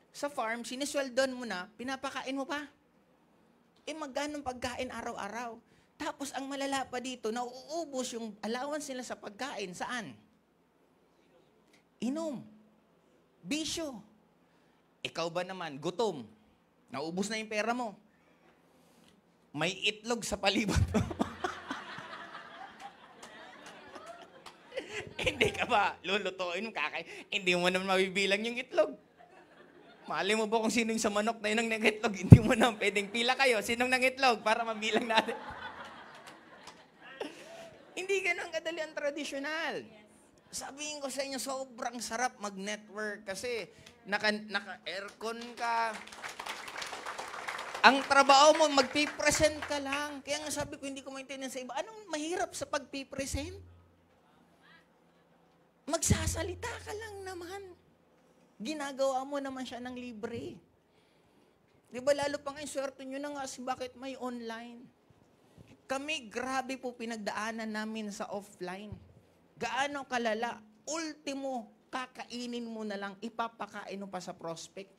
Sa farm, sinisweldon mo na, pinapakain mo pa. Magkano pagkain araw-araw. Tapos, ang malala pa dito, nauubos yung allowance nila sa pagkain. Saan? Inom. Bisyo. Ikaw ba naman, gutom. Naubos na yung pera mo. May itlog sa palibot mo. Hindi ka ba lulutuin mo, hindi mo naman mabibilang yung itlog. Mali mo ba kung sino yung sa manok na yun ang nangitlog? Hindi mo naman pwedeng pila kayo. Sinong nangitlog para mabilang natin? Hindi ganun kadali ang tradisyonal. Sabihin ko sa inyo, sobrang sarap mag-network kasi naka-aircon ka. Ang trabaho mo, magpipresent ka lang. Kaya nga sabi ko, hindi ko maintindihan sa iba. Anong mahirap sa pagpipresent? Magsasalita ka lang naman. Ginagawa mo naman siya ng libre. Di ba lalo pa ngayon, swerte nyo na nga bakit may online. Kami, grabe po pinagdaanan namin sa offline. Gaano kalala, ultimo, kakainin mo na lang, ipapakain mo pa sa prospect.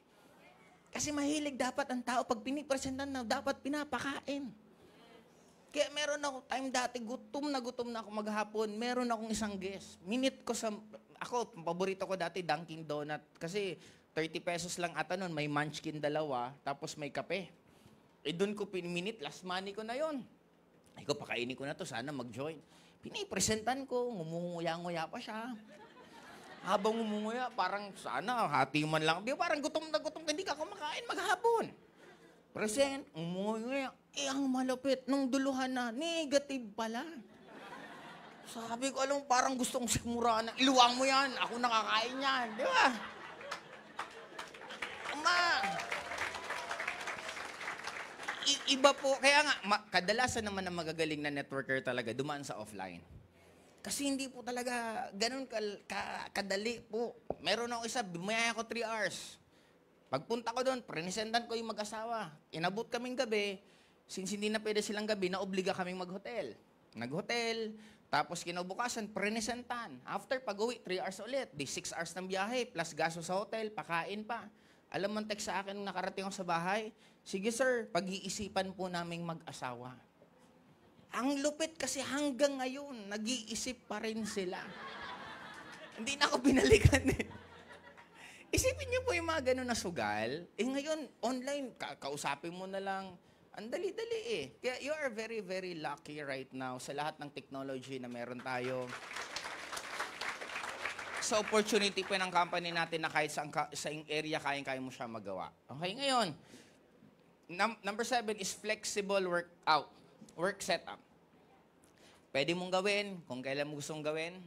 Kasi mahilig dapat ang tao, pag pinipresentan na, dapat pinapakain. Kaya meron ako, time dati, gutom na ako maghapon, meron akong isang guest. Ako, paborito ko dati, Dunkin' Donut. Kasi 30 pesos lang ata nun, may munchkin 2, tapos may kape. Doon ko last money ko na yon. Ikaw, pakainin ko na to, sana mag-join. Pinipresentan ko, ngumunguya-nguya pa siya. Habang ngumunguya, parang sana, hati man lang. Di ba, parang gutom na gutom, hindi ka kumakain maghapon. Present, ngumunguya. Ang malapit, nung duluhan na, negative pala. Sabi ko, alam mo, parang gustong sikmura na, iluwang mo yan, ako nakakain yan. Di ba? Iba po, kaya nga, kadalasan naman ng magagaling na networker talaga, dumaan sa offline. Kasi hindi po talaga ganun kadali po. Meron ako isa, bumaya ako 3 hours. Pagpunta ko doon, prenisentan ko yung mag-asawa. Inabot kaming gabi, since hindi na pwede silang gabi, naobliga kaming mag-hotel. Nag-hotel, tapos kinabukasan, prenisentan. After pag-uwi, 3 hours ulit. Di 6 hours ng biyahe, plus gasto sa hotel, pakain pa. Alam mo, text sa akin nung nakarating ako sa bahay, sige sir, pag-iisipan po naming mag-asawa. Ang lupit kasi hanggang ngayon, nag-iisip pa rin sila. Hindi na ako binalikan eh. Isipin niyo po yung mga ganun na sugal. Ngayon, online, kausapin mo na lang. Ang dali-dali eh. Kaya you are very, very lucky right now sa lahat ng technology na meron tayo. Sa opportunity po ng company natin na kahit sa area, kaya mo siya magawa. Okay, ngayon, number 7 is flexible work setup. Pwede mong gawin kung kailan mo gustong gawin.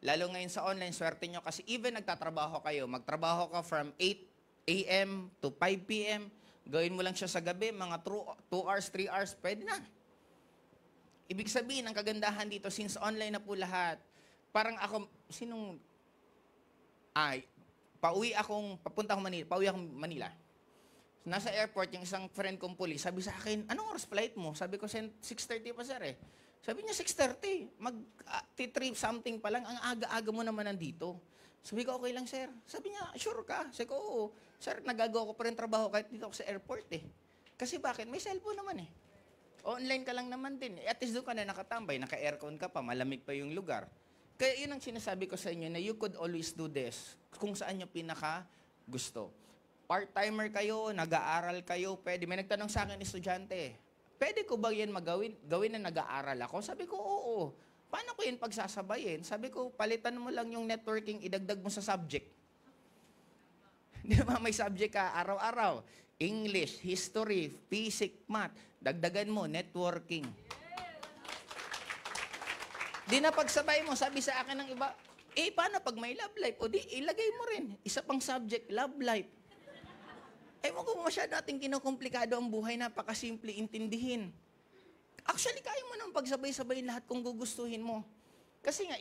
Lalo ngayon sa online, swerte nyo kasi even nagtatrabaho kayo, magtrabaho ka from 8 a.m. to 5 p.m., gawin mo lang siya sa gabi, mga 2 hours, 3 hours, pwede na. Ibig sabihin, ang kagandahan dito, since online na po lahat, parang ako, pauwi akong Manila. Nasa airport, yung isang friend kong police, sabi sa akin, anong oras flight mo? Sabi ko, 6:30 pa sir eh. Sabi niya, 6:30. Mag-trip something pa lang, ang aga-aga mo naman nandito. Sabi ko, okay lang sir. Sabi niya, sure ka? Sabi ko, oo. Sir, nagagawa ko pa rin trabaho kahit dito ako sa airport eh. Kasi bakit? May cellphone naman eh. Online ka lang naman din. At least doon ka na nakatambay, naka-aircon ka pa, malamig pa yung lugar. Kaya yun ang sinasabi ko sa inyo na you could always do this kung saan nyo pinaka gusto. Part-timer kayo, nag-aaral kayo, pwede. May nagtanong sa akin, estudyante, pwede ko ba yan gawin na nag-aaral ako? Sabi ko, oo. Paano ko yun pagsasabayin? Sabi ko, palitan mo lang yung networking, idagdag mo sa subject. Di ba, may subject ka araw-araw. English, history, physics, math. Dagdagan mo, networking. Di na pagsabay mo, sabi sa akin ng iba, paano pag may love life? O di, ilagay mo rin. Isa pang subject, love life. Mo kung masyado natin kinukomplikado ang buhay, napakasimple intindihin. Actually, kaya mo naman pagsabay-sabay lahat kung gugustuhin mo. Kasi nga,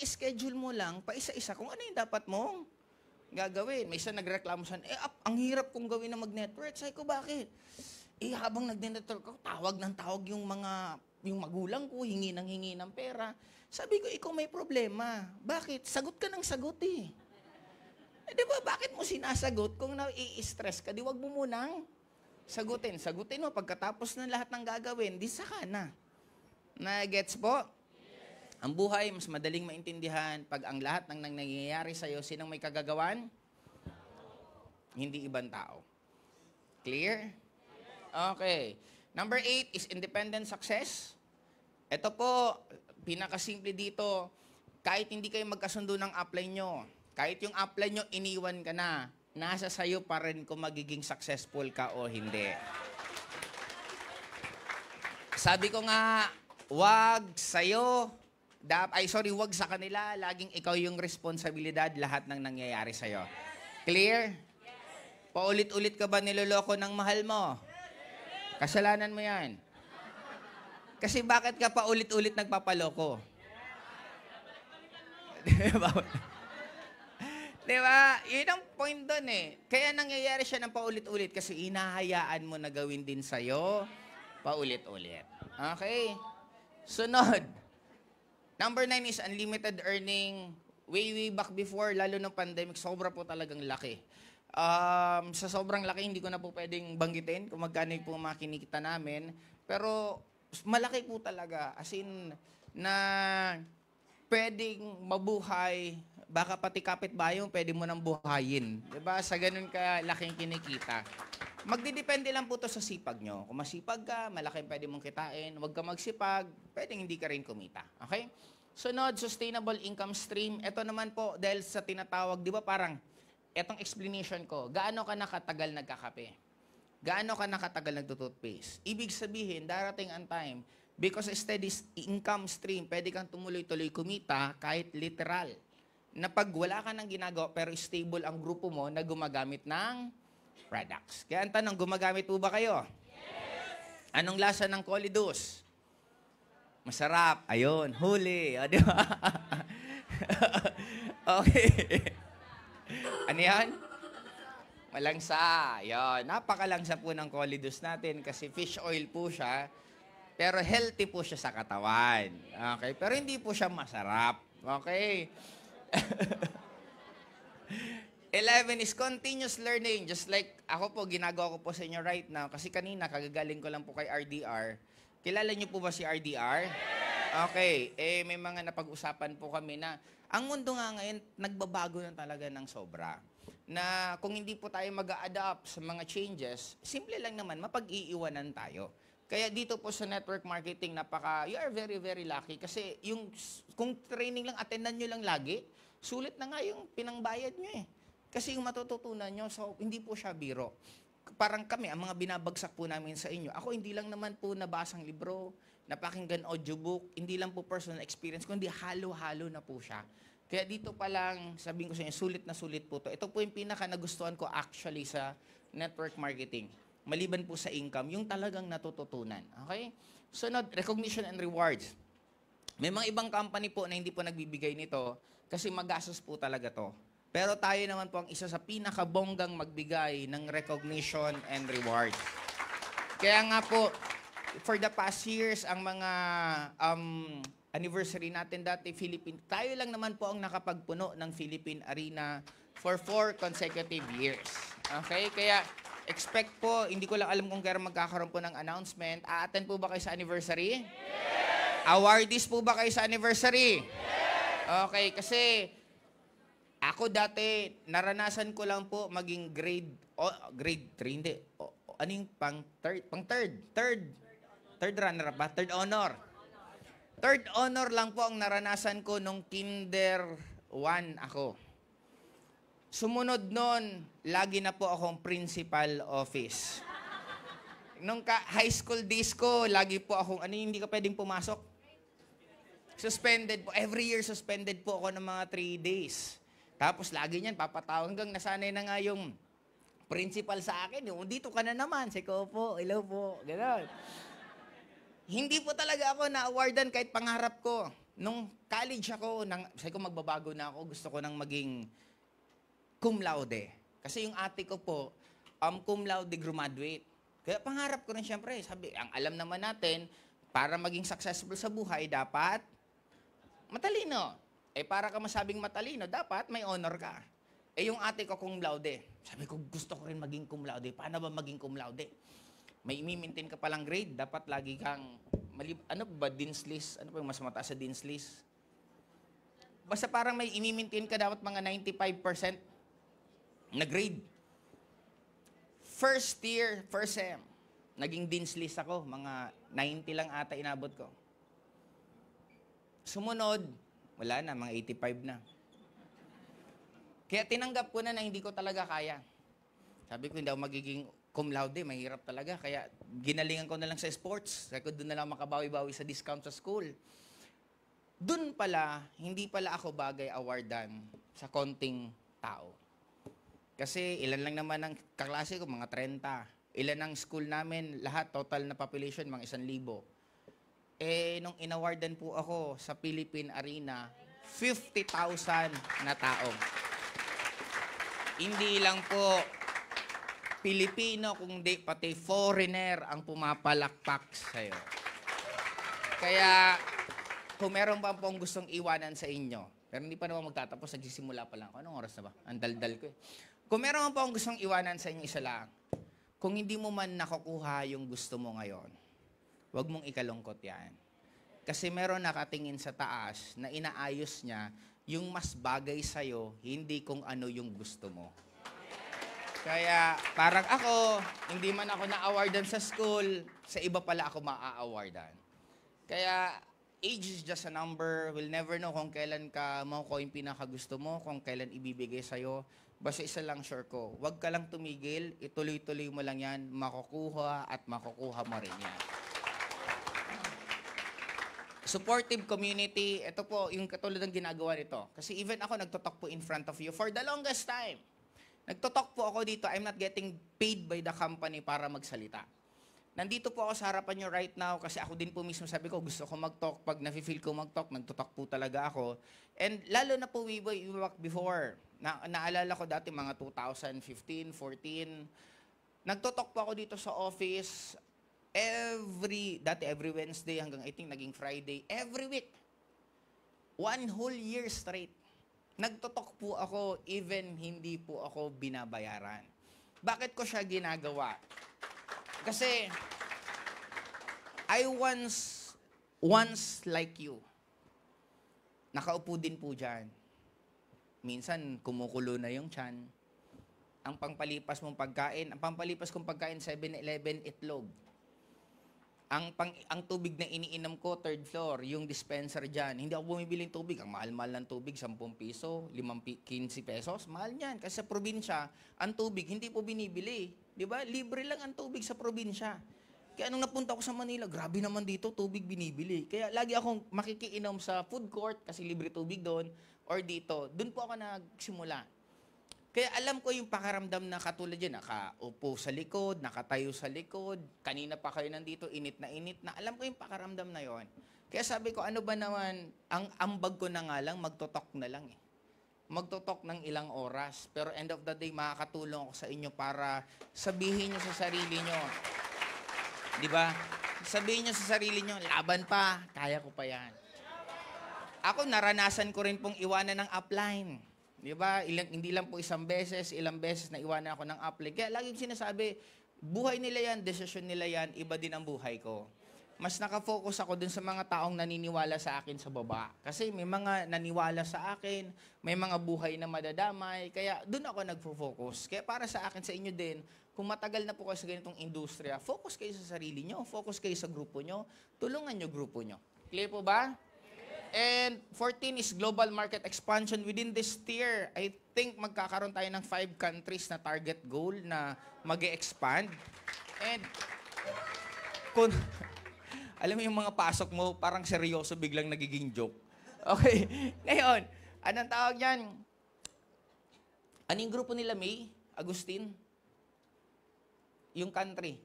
i-schedule mo lang, pa isa-isa, kung ano yung dapat mong gagawin. May isa nagreklamo sa ang hirap kong gawin na mag-network. Sabi ko, bakit? Habang nag-network ako, tawag ng tawag yung magulang ko, hingi ng pera. Sabi ko, ikaw may problema. Bakit? Sagot ka ng sagot eh. Di ba, bakit mo sinasagot? Kung nai-stress ka, di wag mo munang sagutin. Sagutin mo, pagkatapos ng lahat ng gagawin, di saka na. Na-gets po? Ang buhay, mas madaling maintindihan pag ang lahat ng nangyayari sa'yo, sinong may kagagawan? Hindi ibang tao. Clear? Okay. Number 8 is independent success. Ito po, pinakasimple dito, kahit hindi kayo magkasundo ng upline nyo, kahit yung upline nyo, iniwan ka na, nasa sayo pa rin kung magiging successful ka o hindi. Sabi ko nga, wag sa kanila, laging ikaw yung responsibilidad lahat ng nangyayari sa'yo. Clear? Paulit-ulit ka ba niloloko ng mahal mo? Kasalanan mo yan. Kasi bakit ka paulit-ulit nagpapaloko? Diba? Yun ang point doon eh. Kaya nangyayari siya ng paulit-ulit kasi inahayaan mo na gawin din sa'yo paulit-ulit. Okay? Sunod. Number 9 is unlimited earning. Way back before, lalo ng pandemic, sobra po talagang laki. Sa sobrang laki, hindi ko na po pwedeng banggitin kung magkano po makinikita namin. Pero malaki po talaga. As in, na pwedeng mabuhay, baka pati kapitbahay pwede mo nang buhayin. Diba? Sa ganun ka laking kinikita. Magdidepende lang po to sa sipag nyo. Kung masipag ka, malaking pwede mong kitain. Huwag ka magsipag, pwedeng hindi ka rin kumita. Okay? Sunod, sustainable income stream. Ito naman po, dahil sa tinatawag, di ba parang, etong explanation ko, gaano ka nakatagal nagkakape? Gaano ka nakatagal nagtutoothpaste? Ibig sabihin, darating ang time, because steady income stream, pwede kang tumuloy-tuloy kumita kahit literal. Na pag wala ka nang ginagawa, pero stable ang grupo mo na gumagamit ng products. Kaya ang tanong, gumagamit po ba kayo? Yes! Anong lasa ng Colidus? Masarap. Ayun, huli. O, di ba? Okay. Ano yan? Malangsa. Yun. Napakalangsa po ng Colidus natin kasi fish oil po siya. Pero healthy po siya sa katawan. Okay? Pero hindi po siya masarap. Okay? 11 is continuous learning. Just like ako po, ginagawa ko po sa inyo right now. Kasi kanina, kagagaling ko lang po kay RDR. Kilala niyo po ba si RDR? Okay. May mga napag-usapan po kami na ang mundo nga ngayon, nagbabago na talaga ng sobra. Na kung hindi po tayo mag-a-adapt sa mga changes, simple lang naman, mapag-iiwanan tayo. Kaya dito po sa network marketing, you are very, very lucky. Kasi kung training lang, attendan nyo lang lagi, sulit na nga yung pinangbayad nyo eh. Kasi yung matututunan nyo, so hindi po siya biro. Parang kami, ang mga binabagsak po namin sa inyo, ako hindi lang naman po nabasang libro, napakinggan audiobook, hindi lang po personal experience, kundi halo-halo na po siya. Kaya dito pa lang, sabihin ko sa inyo, sulit na sulit po to. Ito po yung pinaka nagustuhan ko actually sa network marketing. Maliban po sa income, yung talagang natututunan. Okay? Sunod, recognition and rewards. May mga ibang company po na hindi po nagbibigay nito kasi magastos po talaga to. Pero tayo naman po ang isa sa pinakabonggang magbigay ng recognition and rewards. Kaya nga po, for the past years, ang mga anniversary natin dati, tayo lang naman po ang nakapagpuno ng Philippine Arena for 4 consecutive years. Okay? Kaya expect po, hindi ko lang alam kung kaya magkakaroon po ng announcement. A-attend po ba kayo sa anniversary? Yes! Awardees po ba kayo sa anniversary? Yes! Okay, kasi ako dati, naranasan ko lang po maging grade 3, hindi. Ano yung third runner ba? Third honor. Third honor lang po ang naranasan ko nung kinder 1 ako. Sumunod nun, lagi na po akong principal office. Nung high school days ko, lagi po akong, hindi ka pwedeng pumasok? Suspended po. Every year, suspended po ako ng mga 3 days. Tapos lagi niyan, papatawag hanggang nasanay na nga yung principal sa akin. Yung, dito ka na naman. Siko po, hello po. Ganon. Hindi po talaga ako na-awardan kahit pangarap ko. Nung college ako, sabi ko magbabago na ako, gusto ko nang maging cum laude. Kasi yung ate ko po, cum laude graduate. Kaya pangarap ko rin siyempre. Sabi, ang alam naman natin, para maging successful sa buhay, dapat matalino. Para ka masabing matalino, dapat may honor ka. Yung ate ko cum laude. Sabi ko, gusto ko rin maging cum laude. Paano ba maging cum laude? May i-maintain ka palang grade, dapat lagi kang, dean's list? Ano pa yung mas mataas sa dean's list? Basta parang may i-maintain ka dapat mga 95% na grade. First year, first sem, naging dean's list ako. Mga 90 lang ata inabot ko. Sumunod, wala na, mga 85 na. Kaya tinanggap ko na hindi ko talaga kaya. Sabi ko, hindi ako magiging cum laude, mahirap talaga. Kaya ginalingan ko na lang sa sports. Sabi ko, doon na lang makabawi-bawi sa discount sa school. Doon pala, hindi pala ako bagay awardan sa konting tao. Kasi ilan lang naman ang kaklase ko, mga 30. Ilan ang school namin, lahat, total na population, mga 1,000. Nung inawardan po ako sa Philippine Arena, 50,000 na tao. Hindi lang po Pilipino, kundi pati foreigner ang pumapalakpak sa'yo. Kaya, kung meron pa pong gustong iwanan sa inyo, pero hindi pa naman magtatapos, nagsisimula pa lang. Anong oras na ba? Ang daldal ko eh. Kung meron pa pong gustong iwanan sa inyo, isa lang. Kung hindi mo man nakukuha yung gusto mo ngayon, huwag mong ikalungkot yan. Kasi meron nakatingin sa taas na inaayos niya yung mas bagay sa'yo, hindi kung ano yung gusto mo. Kaya parang ako, hindi man ako na-awardan sa school, sa iba pala ako maa-awardan. Kaya age is just a number. We'll never know kung kailan ka makukuha yung pinakagusto mo, kung kailan ibibigay sa'yo. Basta isa lang sure ko, huwag ka lang tumigil, ituloy-tuloy mo lang yan, makukuha at makukuha mo rin yan. Supportive community, ito po yung katulad ng ginagawa nito. Kasi even ako nagtotalk po in front of you for the longest time. Nagtotalk po ako dito, I'm not getting paid by the company para magsalita. Nandito po ako sa harapan nyo right now kasi ako din po mismo sabi ko gusto ko mag-talk. Pag nafe-feel ko mag-talk, nagtotalk po talaga ako. And lalo na po way back before. Naalala ko dati mga 2015, 14. Nagtotalk po ako dito sa office every Wednesday hanggang I think naging Friday, every week. 1 whole year straight. Nagtotalk po ako even hindi po ako binabayaran. Bakit ko siya ginagawa? Kasi I once like you. Nakaupo din po dyan. Minsan kumukulo na yung tiyan. Ang pampalipas kong pagkain 7-Eleven itlog. Ang tubig na iniinom ko, 3rd floor, yung dispenser dyan. Hindi ako bumibili ng tubig. Ang mahal-mahal ng tubig, 10 piso, 15 pesos. Mahal niyan. Kasi sa probinsya, ang tubig hindi po binibili. Di ba? Libre lang ang tubig sa probinsya. Kaya nung napunta ako sa Manila, grabe naman dito, tubig binibili. Kaya lagi akong makikiinom sa food court kasi libre tubig doon or dito. Doon po ako nagsimula. Kaya alam ko yung pakaramdam na katulad yan, nakaupo sa likod, nakatayo sa likod, kanina pa kayo nandito, init na. Alam ko yung pakaramdam na yon. Kaya sabi ko, ano ba naman, ang ambag ko na nga lang, magtotalk na lang eh. Magtotalk ng ilang oras. Pero end of the day, makakatulong ako sa inyo para sabihin nyo sa sarili nyo. Di ba? Sabihin nyo sa sarili nyo, laban pa, kaya ko pa yan. Ako, naranasan ko rin pong iwanan ng upline. Di ba? Hindi lang po ilang beses na iwanan ako ng upline. Kaya laging sinasabi, buhay nila yan, desisyon nila yan, iba din ang buhay ko. mas nakafocus ako dun sa mga taong naniniwala sa akin sa baba. Kasi may mga naniwala sa akin, may mga buhay na madadamay, kaya dun ako nagfo-focus. Kaya para sa akin, sa inyo din, kung matagal na po kayo sa ganitong industriya, focus kayo sa sarili nyo, focus kayo sa grupo nyo, tulungan nyo grupo nyo. Clear po ba? And 14 is global market expansion. Within this tier, I think magkakaroon tayo ng 5 countries na target goal na mag-expand. And kung, alam mo yung mga pasok mo, parang seryoso, biglang nagiging joke. Okay. Ngayon, anong tawag yan? Anong grupo nila, May? Agustin? Yung country.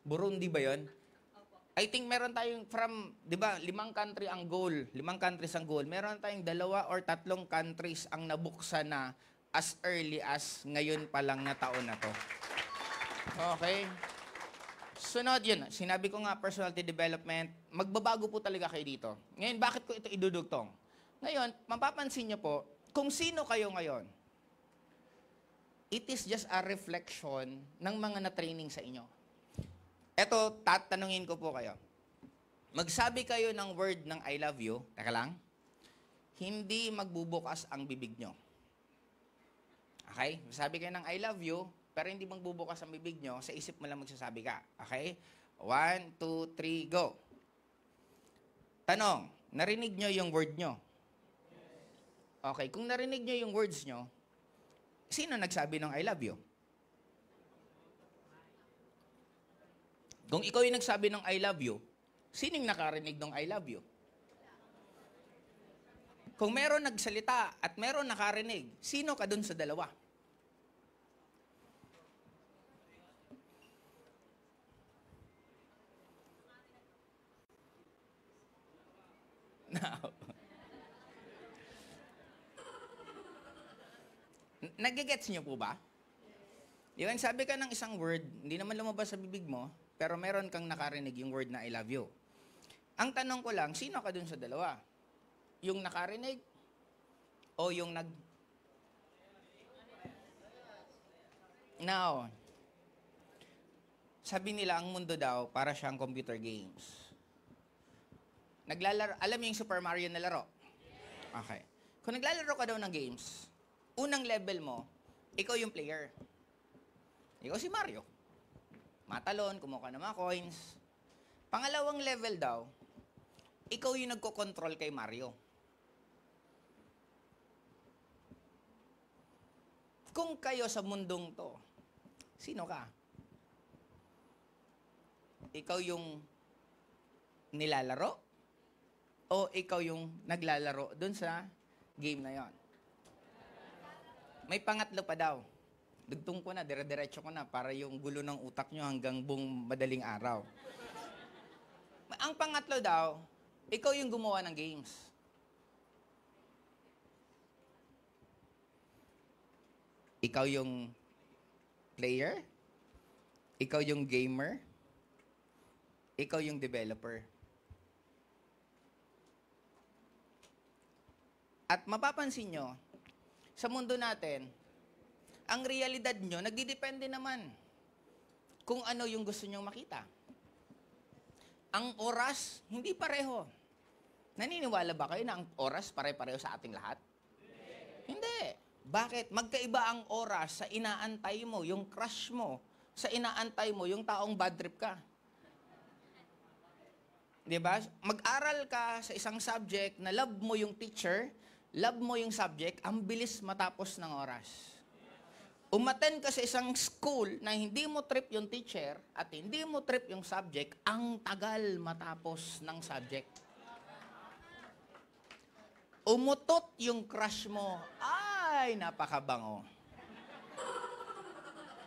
Burundi ba yon? I think meron tayong from, di ba, 5 country ang goal. 5 countries ang goal. Meron tayong 2 or 3 countries ang nabuksan na as early as ngayon pa lang na taon na to. Okay? Sunod yun. Sinabi ko nga, personality development. Magbabago po talaga kayo dito. Ngayon, bakit ko ito idudugtong? Ngayon, mapapansin nyo po, kung sino kayo ngayon, it is just a reflection ng mga na-training sa inyo. Eto, tatanungin ko po kayo. Magsabi kayo ng word ng I love you, teka lang, hindi magbubukas ang bibig nyo. Okay? Magsabi kayo ng I love you, pero hindi magbubukas ang bibig nyo, sa isip mo lang magsasabi ka. Okay? 1, 2, 3, go. Tanong, narinig nyo yung word nyo? Okay, kung narinig nyo yung words nyo, sino nagsabi ng I love you? Kung ikaw yung nagsabi ng I love you, sinong nakarinig ng I love you? Kung meron nagsalita at meron nakarinig, sino ka dun sa dalawa? Now, nagigets niyo po ba? Yung sabi ka ng isang word, hindi naman lumabas sa bibig mo, pero meron kang nakarinig yung word na I love you. Ang tanong ko lang, sino ka dun sa dalawa? Yung nakarinig o yung nag... Now, sabi nila ang mundo daw para siyang computer games. Naglalaro, alam mo yung Super Mario na laro? Okay. Kung naglalaro ka daw ng games, unang level mo, ikaw yung player. Ikaw si Mario. Matalon, kumuha ka ng mga coins. Pangalawang level daw, ikaw yung nagko-control kay Mario. Kung kayo sa mundong to, sino ka? Ikaw yung nilalaro? O ikaw yung naglalaro dun sa game na yon? May pangatlo pa daw. Dugtong ko na, dire-diretso ko na para yung gulo ng utak nyo hanggang buong madaling araw. Ang pangatlo daw, ikaw yung gumawa ng games. Ikaw yung player, ikaw yung gamer, ikaw yung developer. At mapapansin nyo, sa mundo natin, ang realidad nyo, nagdidepende naman kung ano yung gusto nyong makita. Ang oras, hindi pareho. Naniniwala ba kayo na ang oras pare-pareho sa ating lahat? Hindi. Bakit? Magkaiba ang oras sa inaantay mo, yung crush mo, sa inaantay mo, yung taong bad trip ka. Diba? Mag-aral ka sa isang subject na love mo yung teacher, love mo yung subject, ang bilis matapos ng oras. Umattend ka sa isang school na hindi mo trip yung teacher at hindi mo trip yung subject, ang tagal matapos ng subject. Umutot yung crush mo, ay, napakabango.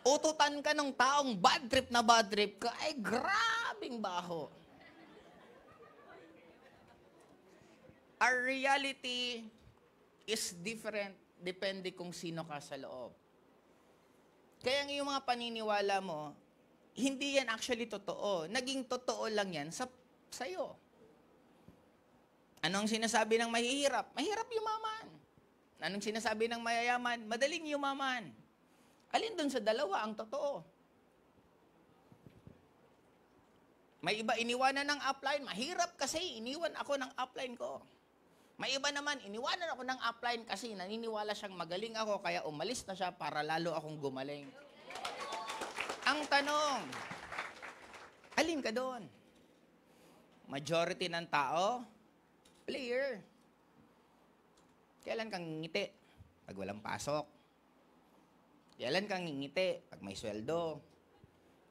Ututan ka ng taong bad trip ka, ay, grabing baho. Our reality is different depende kung sino ka sa loob. Kaya yung mga paniniwala mo, hindi yan actually totoo. Naging totoo lang yan sa'yo. Anong sinasabi ng mahihirap? Mahirap yumaman. Anong sinasabi ng mayayaman? Madaling yumaman. Alin dun sa dalawa ang totoo? May iba iniwanan ng upline. Mahirap kasi iniwan ako ng upline ko. May iba naman, iniwanan ako ng upline kasi naniniwala siyang magaling ako kaya umalis na siya para lalo akong gumaling. Ang tanong, alin ka doon? Majority ng tao, player. Kailan kang ngingiti? Pag walang pasok. Kailan kang ngingiti? Pag may sweldo.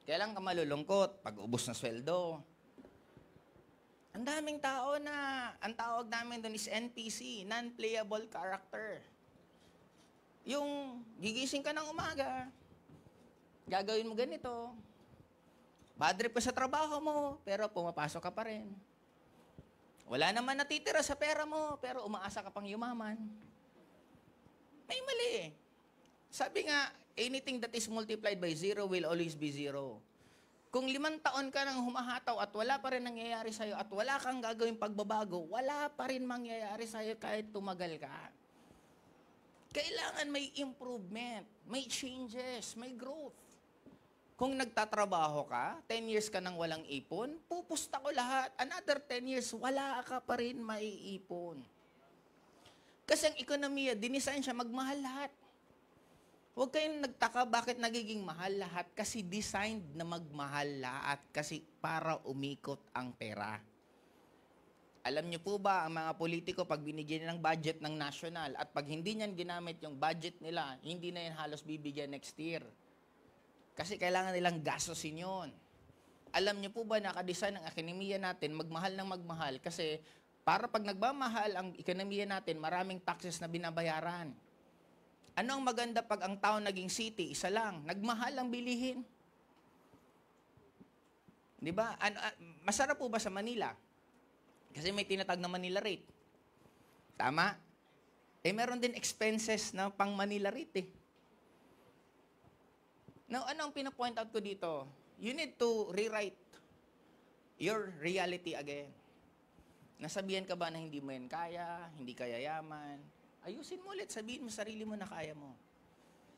Kailan ka malulungkot? Pag ubos na sweldo. Ang daming tao na, ang tawag namin doon is NPC, non-playable character. Yung gigising ka ng umaga, gagawin mo ganito, bad trip ka sa trabaho mo, pero pumapasok ka pa rin. Wala naman natitira sa pera mo, pero umaasa ka pang yumaman. May mali. Sabi nga, anything that is multiplied by 0 will always be 0. Kung 5 taon ka nang humahataw at wala pa rin nangyayari sa'yo at wala kang gagawing pagbabago, wala pa rin mangyayari sa'yo kahit tumagal ka. Kailangan may improvement, may changes, may growth. Kung nagtatrabaho ka, 10 years ka nang walang ipon, pupusta ko lahat. Another 10 years, wala ka pa rin maiipon. Kasi ang ekonomiya, dinisign siya magmahal lahat. Huwag kayong nagtaka bakit nagiging mahal lahat kasi designed na magmahal lahat kasi para umikot ang pera. Alam niyo po ba, ang mga politiko, pag binigyan ng budget ng national at pag hindi niyan ginamit yung budget nila, hindi na yan halos bibigyan next year. Kasi kailangan nilang gastusin yun. Alam niyo po ba, nakadesign ang ekonomiya natin, magmahal ng magmahal kasi para pag nagmamahal ang ekonomiya natin, maraming taxes na binabayaran. Ano ang maganda pag ang town naging city? Isa lang, nagmahal ang bilihin. Di ba? Masarap po ba sa Manila? Kasi may tinatag na Manila rate. Tama? Eh, meron din expenses na pang Manila rate eh. Now, ano ang pinapoint out ko dito? You need to rewrite your reality again. Nasabihan ka ba na hindi mo yan kaya, hindi kaya yaman? Ayusin mo ulit, sabihin mo sarili mo na kaya mo.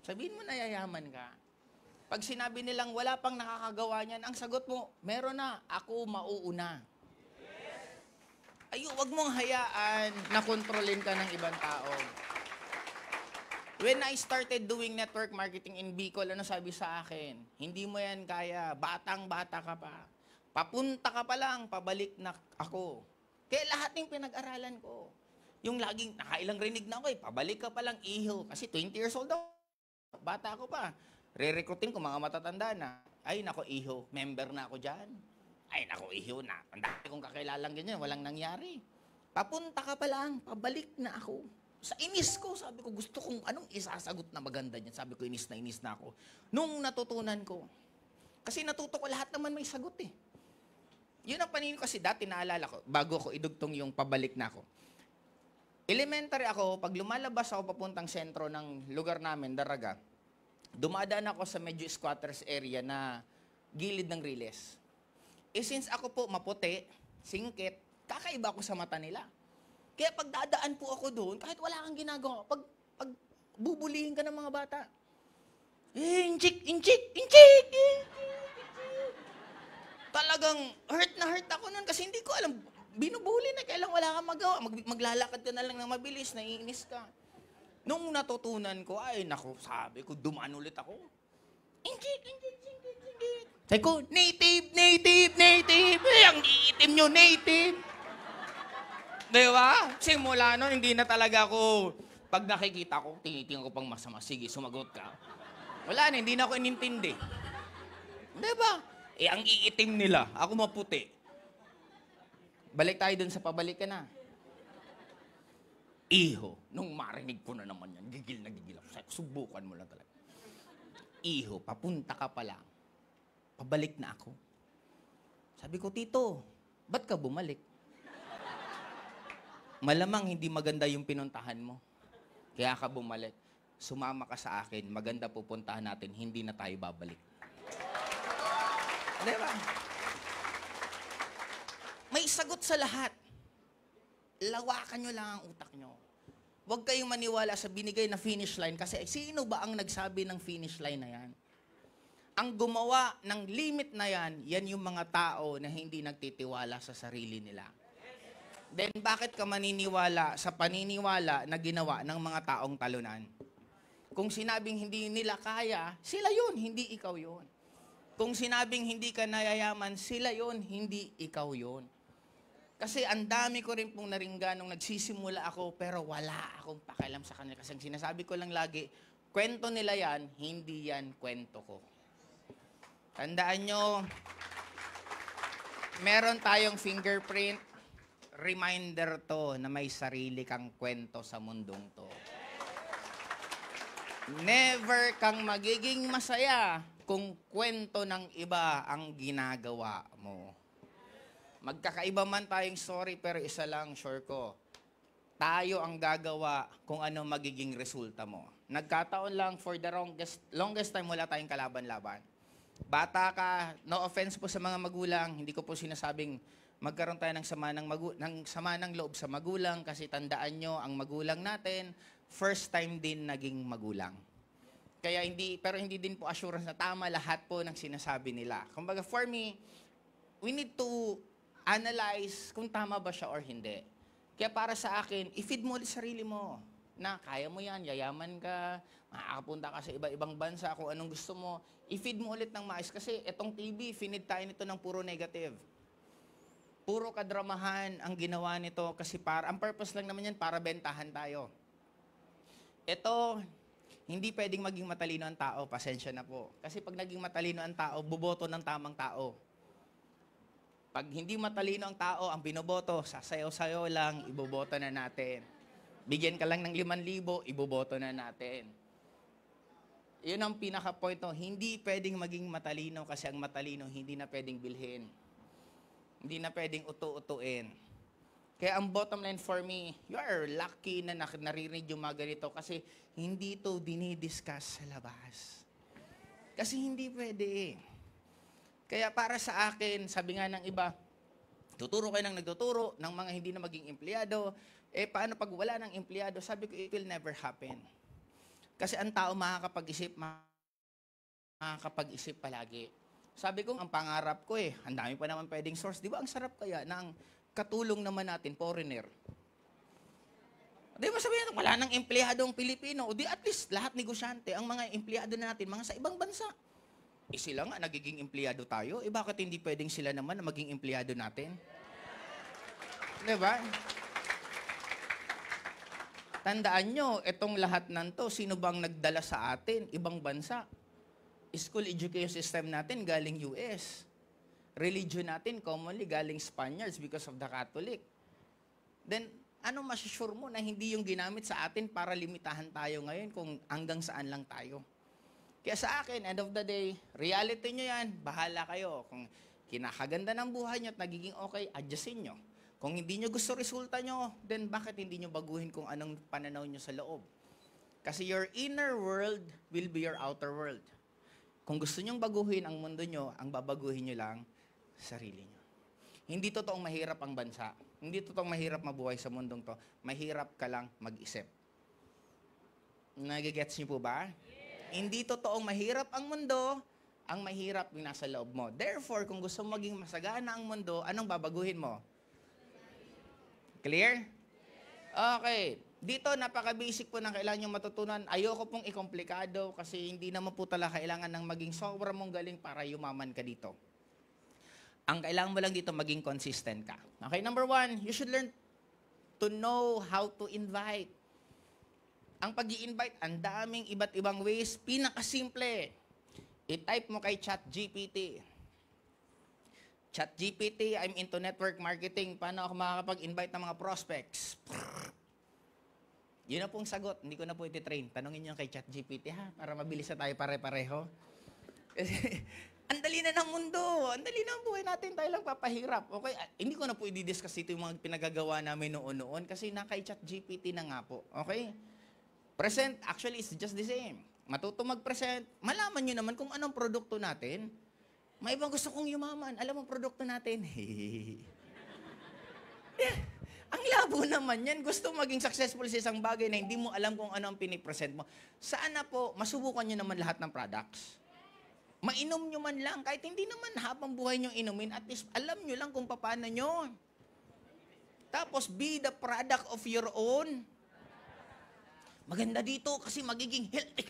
Sabihin mo na yayaman ka. Pag sinabi nilang wala pang nakakagawa niyan, ang sagot mo, meron na, ako mauuna. Wag mong hayaan na kontrolin ka ng ibang tao. When I started doing network marketing in Bicol, ano sabi sa akin? Hindi mo yan kaya, batang-bata ka pa. Papunta ka pa lang, pabalik na ako. Kaya lahat ng pinag-aralan ko. Yung laging, nakailang rinig na ako eh, pabalik ka palang iho. Kasi 20 years old ako. Bata ako pa. Re-recruiting ko mga matatanda na. Ay, nako iho, member na ako dyan. Ay, nako iho na. Ang dami kong kakilalang ganyan, walang nangyari. Papunta ka pa lang, pabalik na ako. Sa inis ko, sabi ko, gusto kong anong isasagot na maganda niyan. Sabi ko, inis na ako. Nung natutunan ko. Kasi natuto ko, lahat naman may sagot eh. Yun ang paningin ko kasi dati naalala ko, bago ko idugtong yung pabalik na ako. Elementary ako, pag lumalabas ako papuntang sentro ng lugar namin, Daraga, dumadaan ako sa medyo squatters area na gilid ng Riles. Eh since ako po maputi, singkit, kakaiba ako sa mata nila. Kaya pag dadaan po ako doon, kahit wala kang ginagawa, pag bubulihin ka ng mga bata, inchik. Talagang hurt na hurt ako nun kasi hindi ko alam, binubuli na, kailang wala kang magawa. Maglalakad ka na lang ng mabilis, naiinis ka. Nung natutunan ko, ay naku, sabi ko, dumaan ulit ako. Inchik. Sabi ko, native. Ang iitim nyo, native. Diba? Simula nun, hindi na talaga ako, pag nakikita ko, tinitingnan ko pang masama. Sige, sumagot ka. Wala na, hindi na ako inintindi. Diba? Eh, ang iitim nila, ako maputi. Balik tayo dun sa pabalik ka na. Iho, nung marinig ko na naman yan, gigil na gigil ako. Subukan mo lang talaga. Iho, papunta ka pa lang. Pabalik na ako. Sabi ko, Tito, ba't ka bumalik? Malamang hindi maganda yung pinuntahan mo. Kaya ka bumalik. Sumama ka sa akin, maganda pupuntahan natin, hindi na tayo babalik. Diba? May sagot sa lahat. Lawakan nyo lang ang utak nyo. Huwag kayong maniwala sa binigay na finish line kasi sino ba ang nagsabi ng finish line na yan? Ang gumawa ng limit na yan yung mga tao na hindi nagtitiwala sa sarili nila. Then bakit ka maniniwala sa paniniwala na ginawa ng mga taong talunan? Kung sinabing hindi nila kaya, sila yun, hindi ikaw yun. Kung sinabing hindi ka nayayaman, sila yun, hindi ikaw yun. Kasi ang dami ko rin pong naringgan nung nagsisimula ako, pero wala akong pakialam sa kanila. Kasi sinasabi ko lang lagi, kwento nila yan, hindi yan kwento ko. Tandaan nyo, meron tayong fingerprint, reminder to na may sarili kang kwento sa mundong to. Never kang magiging masaya kung kwento ng iba ang ginagawa mo. Magkakaiba man tayong story, pero isa lang, sure ko, tayo ang gagawa kung ano magiging resulta mo. Nagkataon lang, for the longest time, wala tayong kalaban-laban. Bata ka, no offense po sa mga magulang, hindi ko po sinasabing magkaroon tayo ng sama ng loob sa magulang, kasi tandaan nyo, ang magulang natin, first time din naging magulang. Pero hindi din po assurance na tama lahat po ng sinasabi nila. Kumbaga, for me, we need to analyze kung tama ba siya or hindi. Kaya para sa akin, i-feed mo ulit sarili mo na kaya mo yan, yayaman ka, makakapunta ka sa iba-ibang bansa, kung anong gusto mo, i-feed mo ulit ng maayos. Kasi itong TV, finid tayo nito ng puro negative. Puro kadramahan ang ginawa nito kasi ang purpose lang naman yan para bentahan tayo. Ito, hindi pwedeng maging matalino ang tao, pasensya na po. Kasi pag naging matalino ang tao, buboto ng tamang tao. Pag hindi matalino ang tao, ang binoboto, sasayaw-sayaw lang, iboboto na natin. Bigyan ka lang ng 5,000, iboboto na natin. Yun ang pinaka-point. Hindi pwedeng maging matalino kasi ang matalino hindi na pwedeng bilhin. Hindi na pwedeng utu-utuin. Kaya ang bottom line for me, you are lucky na naririnig yung mga ganito kasi hindi ito dinidiscuss sa labas. Kasi hindi pwede. Kaya para sa akin, sabi nga ng iba, tuturo kayo ng nagtuturo ng mga hindi na maging empleyado. Paano pag wala ng empleyado? Sabi ko, it will never happen. Kasi ang tao makakapag-isip palagi. Sabi ko, ang pangarap ko ang dami pa naman pwedeng source. Di ba ang sarap kaya ng katulong naman natin, foreigner? Di ba sabihin, wala nang empleyadong Pilipino. O di at least lahat negosyante, ang mga empleyado natin, mga sa ibang bansa. Sila nga, nagiging empleyado tayo. Bakit hindi pwedeng sila naman na maging empleyado natin? Di ba? Tandaan nyo, itong lahat nanto, sino bang nagdala sa atin? Ibang bansa. School education system natin galing US. Religion natin commonly galing Spaniards because of the Catholic. Then, ano masusure mo na hindi yung ginamit sa atin para limitahan tayo ngayon kung hanggang saan lang tayo? Kaya sa akin, end of the day, reality nyo yan, bahala kayo. Kung kinakaganda ng buhay nyo at nagiging okay, adjustin nyo. Kung hindi nyo gusto resulta nyo, then bakit hindi nyo baguhin kung anong pananaw nyo sa loob? Kasi your inner world will be your outer world. Kung gusto nyong baguhin ang mundo nyo, ang babaguhin nyo lang, sarili nyo. Hindi totoong mahirap ang bansa. Hindi totoong mahirap mabuhay sa mundong to. Mahirap ka lang mag-isip. Nagigets nyo po ba? Hindi totoong mahirap ang mundo, ang mahirap yung nasa loob mo. Therefore, kung gusto mo maging masagana ang mundo, anong babaguhin mo? Clear? Okay. Dito, napaka-basic po ng kailangan nyo matutunan. Ayoko pong ikomplikado kasi hindi naman po talaga kailangan ng maging sobrang mong galing para yumaman ka dito. Ang kailangan mo lang dito, maging consistent ka. Okay, number 1, you should learn to know how to invite. Ang pag-i-invite, ang daming iba't ibang ways. Pinakasimple, i-type mo kay ChatGPT. ChatGPT, I'm into network marketing. Paano ako makakapag-invite ng mga prospects? Yun na pong sagot. Hindi ko na po iti-train. Tanungin nyo kay ChatGPT, para mabilis na tayo pare-pareho. Kasi, ang dali na ng mundo. Ang dali na ang buhay natin. Tayo lang papahirap. Okay? Hindi ko na po i-discuss ito yung mga pinagagawa namin noon kasi na kay ChatGPT na nga po. Okay? Present, actually, it's just the same. Matuto mag-present. Malaman nyo naman kung anong produkto natin. May ibang gusto kong yumaman. Alam mo produkto natin? Ang labo naman yan. Gusto maging successful sa isang bagay na hindi mo alam kung ano ang pinipresent mo. Sana po, masubukan nyo naman lahat ng products. Mainom nyo man lang, kahit hindi naman habang buhay nyo inumin, at least alam nyo lang kung paano nyo. Tapos, be the product of your own. Maganda dito kasi magiging healthy.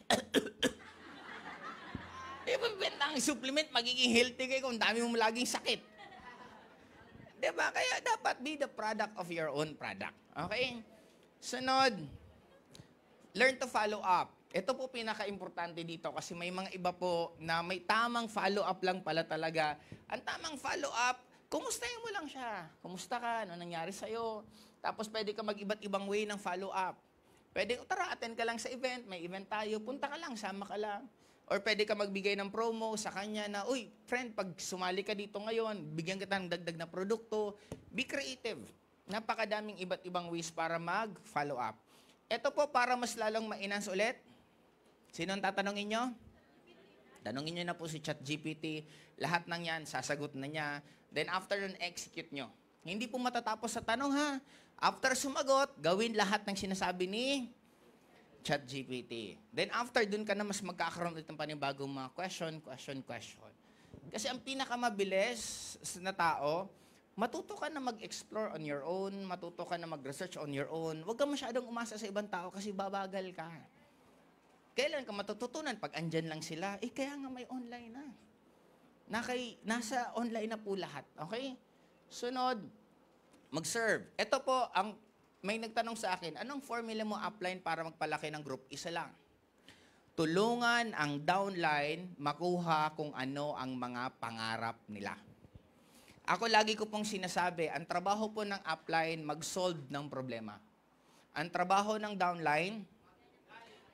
Ibebenta ang supplement, magiging healthy kayo kung dami mong laging sakit. Diba? Kaya dapat be the product of your own product. Okay? Sunod, learn to follow up. Ito po pinaka-importante dito kasi may mga iba po na may tamang follow-up lang pala talaga. Ang tamang follow-up, kumustahin mo lang siya. Kumusta ka? Ano nangyari sa'yo? Tapos pwede ka mag-iba't ibang way ng follow-up. Pwede, tara, attend ka lang sa event. May event tayo. Punta ka lang, sama ka lang. Or pwede ka magbigay ng promo sa kanya na, uy, friend, pag sumali ka dito ngayon, bigyan kita ng dagdag na produkto. Be creative. Napakadaming iba't ibang ways para mag-follow-up. Ito po para mas lalong ma-enhance ulit. Sino ang tatanungin nyo? Tanungin nyo na po si ChatGPT. Lahat ng yan, sasagot na niya. Then after nun, execute nyo. Hindi po matatapos sa tanong ha. After sumagot, gawin lahat ng sinasabi ni ChatGPT. Then after, dun ka na mas magkakaroon ulit ng panibagong mga question. Kasi ang pinakamabilis na tao, matuto ka na mag-explore on your own, matuto ka na mag-research on your own. Huwag ka masyadong umasa sa ibang tao kasi babagal ka. Kailan ka matututunan? Pag andyan lang sila, kaya nga may online na. Nasa online na po lahat. Okay? Sunod, mag-serve. Ito po, may nagtanong sa akin, anong formula mo upline para magpalaki ng group? Isa lang. Tulungan ang downline makuha kung ano ang mga pangarap nila. Ako lagi ko pong sinasabi, ang trabaho po ng upline, mag-solve ng problema. Ang trabaho ng downline,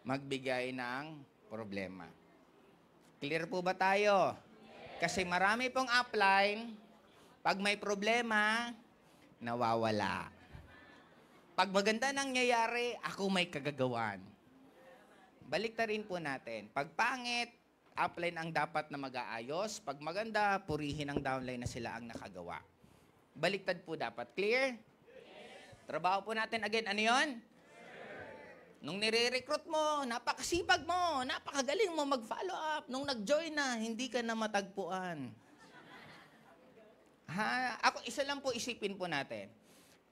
magbigay ng problema. Clear po ba tayo? Kasi marami pong upline, pag may problema, nawawala. Pag maganda nangyayari, ako may kagagawan. Balik na rin po natin. Pag pangit, upline ang dapat na mag-aayos. Pag maganda, purihin ang downline na sila ang nakagawa. Baliktad po dapat. Clear? Trabaho po natin again. Ano yun? Nung nire-recruit mo, napakasipag mo, napakagaling mo mag-follow up. Nung nag-join na, hindi ka na matagpuan. Isa lang po isipin po natin.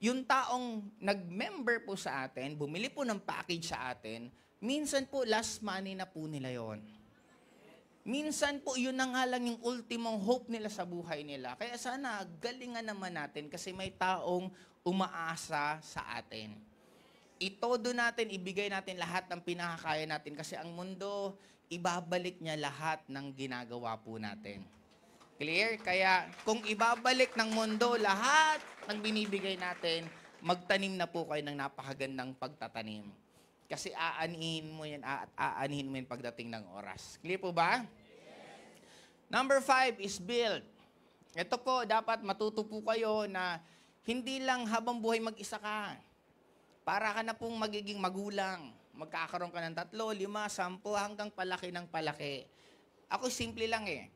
Yung taong nag-member po sa atin, bumili po ng package sa atin, minsan po last money na po nila yon. Minsan po yun na nga lang yung ultimong hope nila sa buhay nila. Kaya sana galingan naman natin kasi may taong umaasa sa atin. Itodo natin, ibigay natin lahat ng pinakakaya natin kasi ang mundo, ibabalik niya lahat ng ginagawa po natin. Clear? Kaya kung ibabalik ng mundo lahat ng binibigay natin, magtanim na po kayo ng napakagandang pagtatanim. Kasi aanihin mo yan pagdating ng oras. Clear po ba? Number 5 is build. Ito po, dapat matuto po kayo na hindi lang habang buhay mag-isa ka. Para ka na pong magiging magulang. Magkakaroon ka ng 3, 5, 10, hanggang palaki ng palaki. Ako simple lang eh.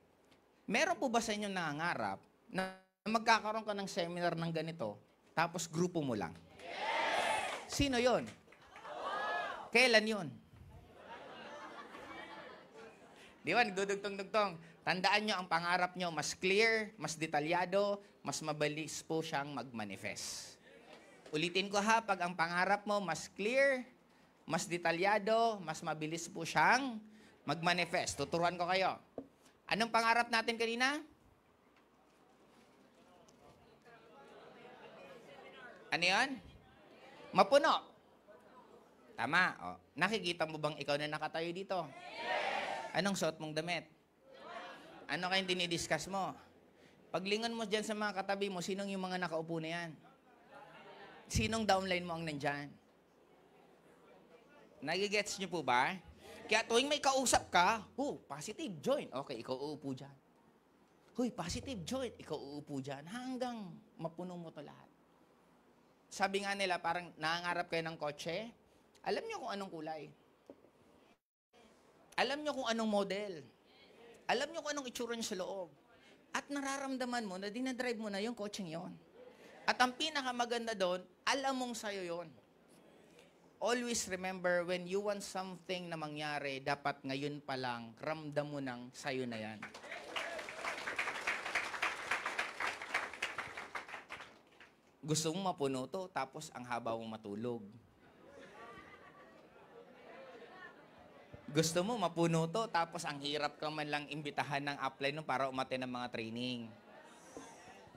Meron po ba sa inyo nangangarap na magkakaroon ka ng seminar ng ganito, tapos grupo mo lang? Yes! Sino yon? Kailan yon? Di ba, nagdudugtong-dugtong. Tandaan nyo, ang pangarap nyo, mas clear, mas detalyado, mas mabilis po siyang mag-manifest. Ulitin ko ha, pag ang pangarap mo mas clear, mas detalyado, mas mabilis po siyang mag-manifest. Tuturuan ko kayo. Anong pangarap natin kanina? Ano yan? Mapuno. Tama. O, nakikita mo bang ikaw na nakatayo dito? Anong suot mong damit? Ano kayong dinidiscuss mo? Paglingon mo dyan sa mga katabi mo, sinong yung mga nakaupo na yan? Sinong downline mo ang nandyan? Nagigets nyo po ba? Kaya tuwing may kausap ka, positive, join. Okay, ikaw uupo dyan. Positive, join. Ikaw uupo dyan. Hanggang mapuno mo to lahat. Sabi nga nila, parang nangangarap kayo ng kotse. Alam nyo kung anong kulay. Alam nyo kung anong model. Alam nyo kung anong itsura nyo sa loob. At nararamdaman mo na dinadrive mo na yung kotseng yon. At ang pinakamaganda doon, alam mong sa'yo yon. always remember, when you want something na mangyari, dapat ngayon pa lang, ramdam mo nang sa'yo na yan. Gusto mong mapuno to, tapos ang haba mong matulog. Gusto mo mapuno to, tapos ang hirap ka man lang imbitahan ng upline para umattend ng mga training.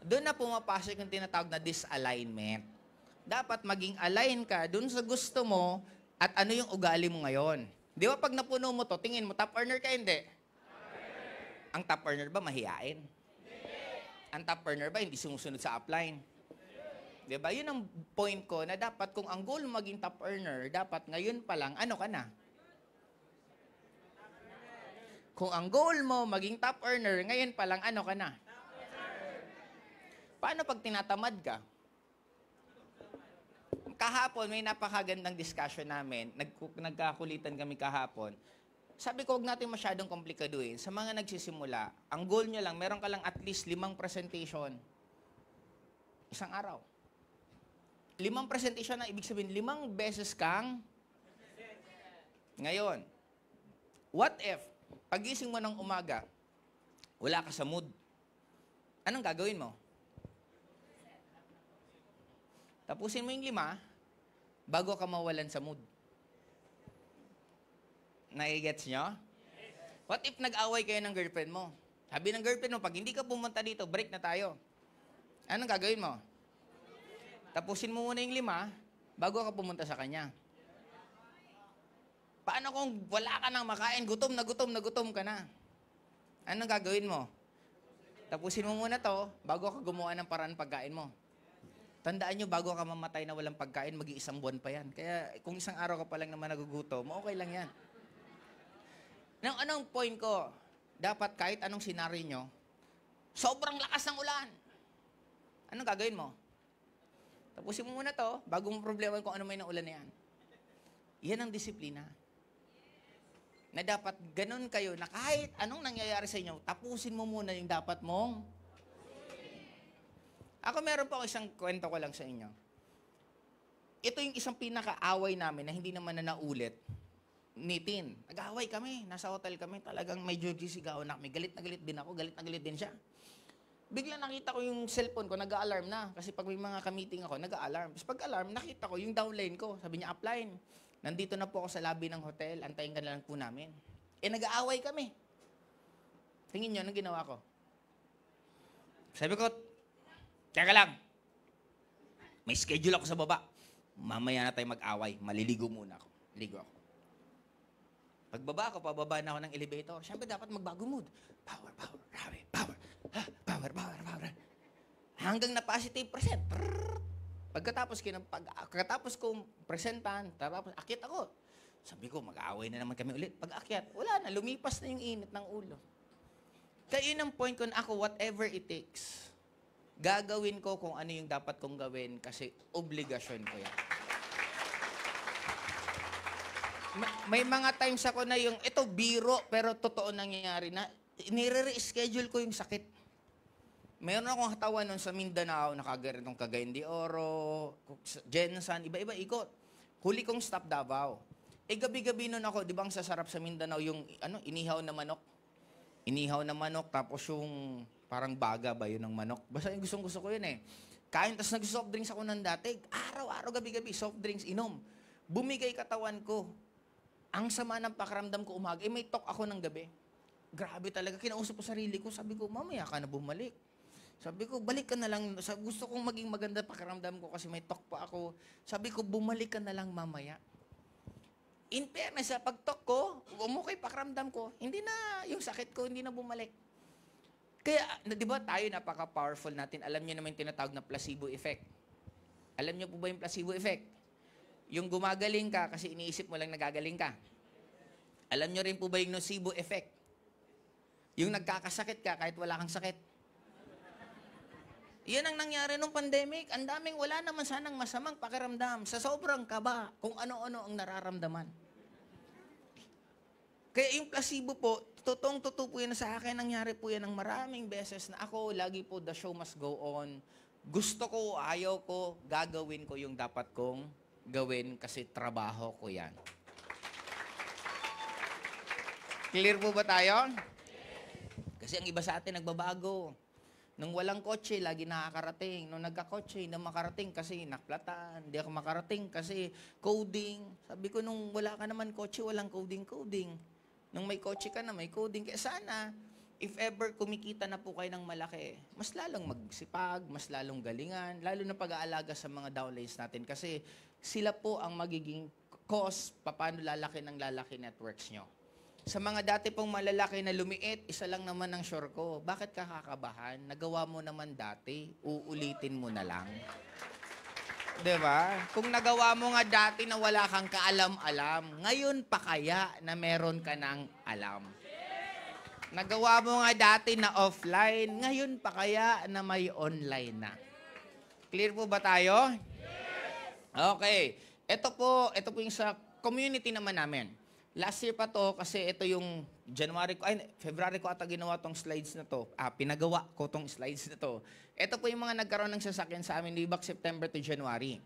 Doon na pumapasok yung tinatawag na disalignment. Dapat maging align ka doon sa gusto mo at ano yung ugali mo ngayon. Di ba pag napuno mo to, tingin mo, top earner ka, hindi? Ang top earner ba mahiyain? Ang top earner ba hindi sumusunod sa upline? Di ba? Yun ang point ko na dapat kung ang goal mo maging top earner, dapat ngayon pa lang, ano ka na? Kung ang goal mo maging top earner, ngayon pa lang, ano ka na? Paano pag tinatamad ka? Kahapon, may napakagandang discussion namin. Nagkakulitan kami kahapon. Sabi ko, huwag natin masyadong komplikaduhin. Sa mga nagsisimula, ang goal nyo lang, meron ka lang at least 5 presentation. Isang araw. 5 presentation na ibig sabihin, 5 beses kang ngayon. What if, pagising mo ng umaga, wala ka sa mood? Anong gagawin mo? Tapusin mo yung 5, bago ka mawalan sa mood. Nai-gets nyo? What if nag-away kayo ng girlfriend mo? Sabi ng girlfriend mo, pag hindi ka pumunta dito, break na tayo. Anong gagawin mo? Tapusin mo muna yung 5, bago ka pumunta sa kanya. Paano kung wala ka nang makain, gutom na gutom ka na? Anong gagawin mo? Tapusin mo muna to, bago ka gumawa ng paraan pagkain mo. Tandaan nyo, bago ka mamatay na walang pagkain, mag-iisang buwan pa yan. Kaya kung isang araw ka pa lang naman nagugutom, okay lang yan. Anong point ko? Dapat kahit anong senaryo nyo, sobrang lakas ng ulan. Anong gagawin mo? Tapusin mo muna to, bago mo problema kung ano may na ulan na yan. Yan ang disiplina. Na dapat ganun kayo, na kahit anong nangyayari sa inyo, tapusin mo muna yung dapat mong. Ako meron po isang kwento ko lang sa inyo. Ito yung isang pinaka-away namin na hindi naman na naulit. Nitin. Nag-away kami. Nasa hotel kami. Talagang medyo gisigawan na kami. Galit na galit din ako. Galit na galit din siya. Bigla nakita ko yung cellphone ko, nag-a-alarm na. Kasi pag may mga ka-meeting ako, nag-a-alarm. Tapos pag-alarm, nakita ko yung downline ko. Sabi niya, upline. Nandito na po ako sa lobby ng hotel. Antayin ka na lang po namin. Nag-aaway kami. Tingin niyo, anong ginawa ko? Sabi ko, teka lang. May schedule ako sa baba. Mamaya na tayo mag-away. Maliligo muna ako. Ligo ako. Pagbaba ako, pababa na ako ng elevator. Siyempre, dapat magbago mood. Power, power, power, power. Power, power, power. Hanggang na positive percent. Pagkatapos kong presentan, tapos akyat ako. Sabi ko, mag-away na naman kami ulit. Pag akyat, wala na. Lumipas na yung init ng ulo. Kaya yun ang point ko na ako, whatever it takes, gagawin ko kung ano yung dapat kong gawin kasi obligasyon ko yan. May mga times ako na yung, ito biro, pero totoo nangyayari na, nire-reschedule ko yung sakit. Mayroon akong katawan nun sa Mindanao, nakaganitong Cagayan de Oro, Jensan, iba-iba ikot. Huli kong stop Davao. Gabi-gabi nun ako, di ba ang sasarap sa Mindanao yung inihaw na manok? Inihaw na manok, tapos yung parang baga ba yun ng manok? Basta yung gustong-gusto ko yun eh. Kain, tapos nag-soft drinks ako ng dati. Araw-araw, gabi-gabi, soft drinks, inom. Bumigay katawan ko. Ang sama ng pakiramdam ko umaga, may talk ako ng gabi. Grabe talaga, kinausap ko sarili ko. Sabi ko, mamaya ka na bumalik. Sabi ko, balik ka na lang. Gusto kong maging maganda pakiramdam ko kasi may talk pa ako. Sabi ko, bumalik ka na lang mamaya. In fairness, sa pag-talk ko, umukay pakiramdam ko, hindi na, yung sakit ko, hindi na bumalik. Kaya, di ba tayo napaka-powerful natin? Alam niyo naman yung tinatawag na placebo effect. Alam niyo po ba yung placebo effect? Yung gumagaling ka kasi iniisip mo lang nagagaling ka. Alam niyo rin po ba yung nocebo effect? Yung nagkakasakit ka kahit wala kang sakit. Yan ang nangyari nung pandemic. Ang daming wala naman sanang masamang pakiramdam. Sa sobrang kaba, kung ano-ano ang nararamdaman. Kaya yung placebo po, totoong-totoo po yan sa akin. Nangyari po yan ng maraming beses na ako, lagi po, the show must go on. Gusto ko, ayaw ko, gagawin ko yung dapat kong gawin kasi trabaho ko yan. Clear po ba tayo? Kasi ang iba sa atin nagbabago. Nung walang kotse, lagi nakakarating. Nung nagka-kotse, hindi makarating kasi naklatan. Hindi ako makarating kasi coding. Sabi ko, nung wala ka naman kotse, walang coding. Nung may kotse ka na, may coding. Kaya sana, if ever kumikita na po kayo ng malaki, mas lalong magsipag, mas lalong galingan, lalo na pag-aalaga sa mga downlines natin. Kasi sila po ang magiging cause paano lalaki ng lalaki networks nyo. Sa mga dati pong malalaki na lumiit, isa lang naman ang sure ko. Bakit ka kakabahan? Nagawa mo naman dati, uulitin mo na lang. Diba? Kung nagawa mo nga dati na wala kang kaalam-alam, ngayon pa kaya na meron ka ng alam? Nagawa mo nga dati na offline, ngayon pa kaya na may online na? Clear po ba tayo? Okay. Ito po yung sa community naman namin. Last year pa to kasi ito yung February ko ata ginawa tong slides na to. Pinagawa ko tong slides na to. Ito po yung mga nagkaroon ng sasakyan sa amin libak September to January.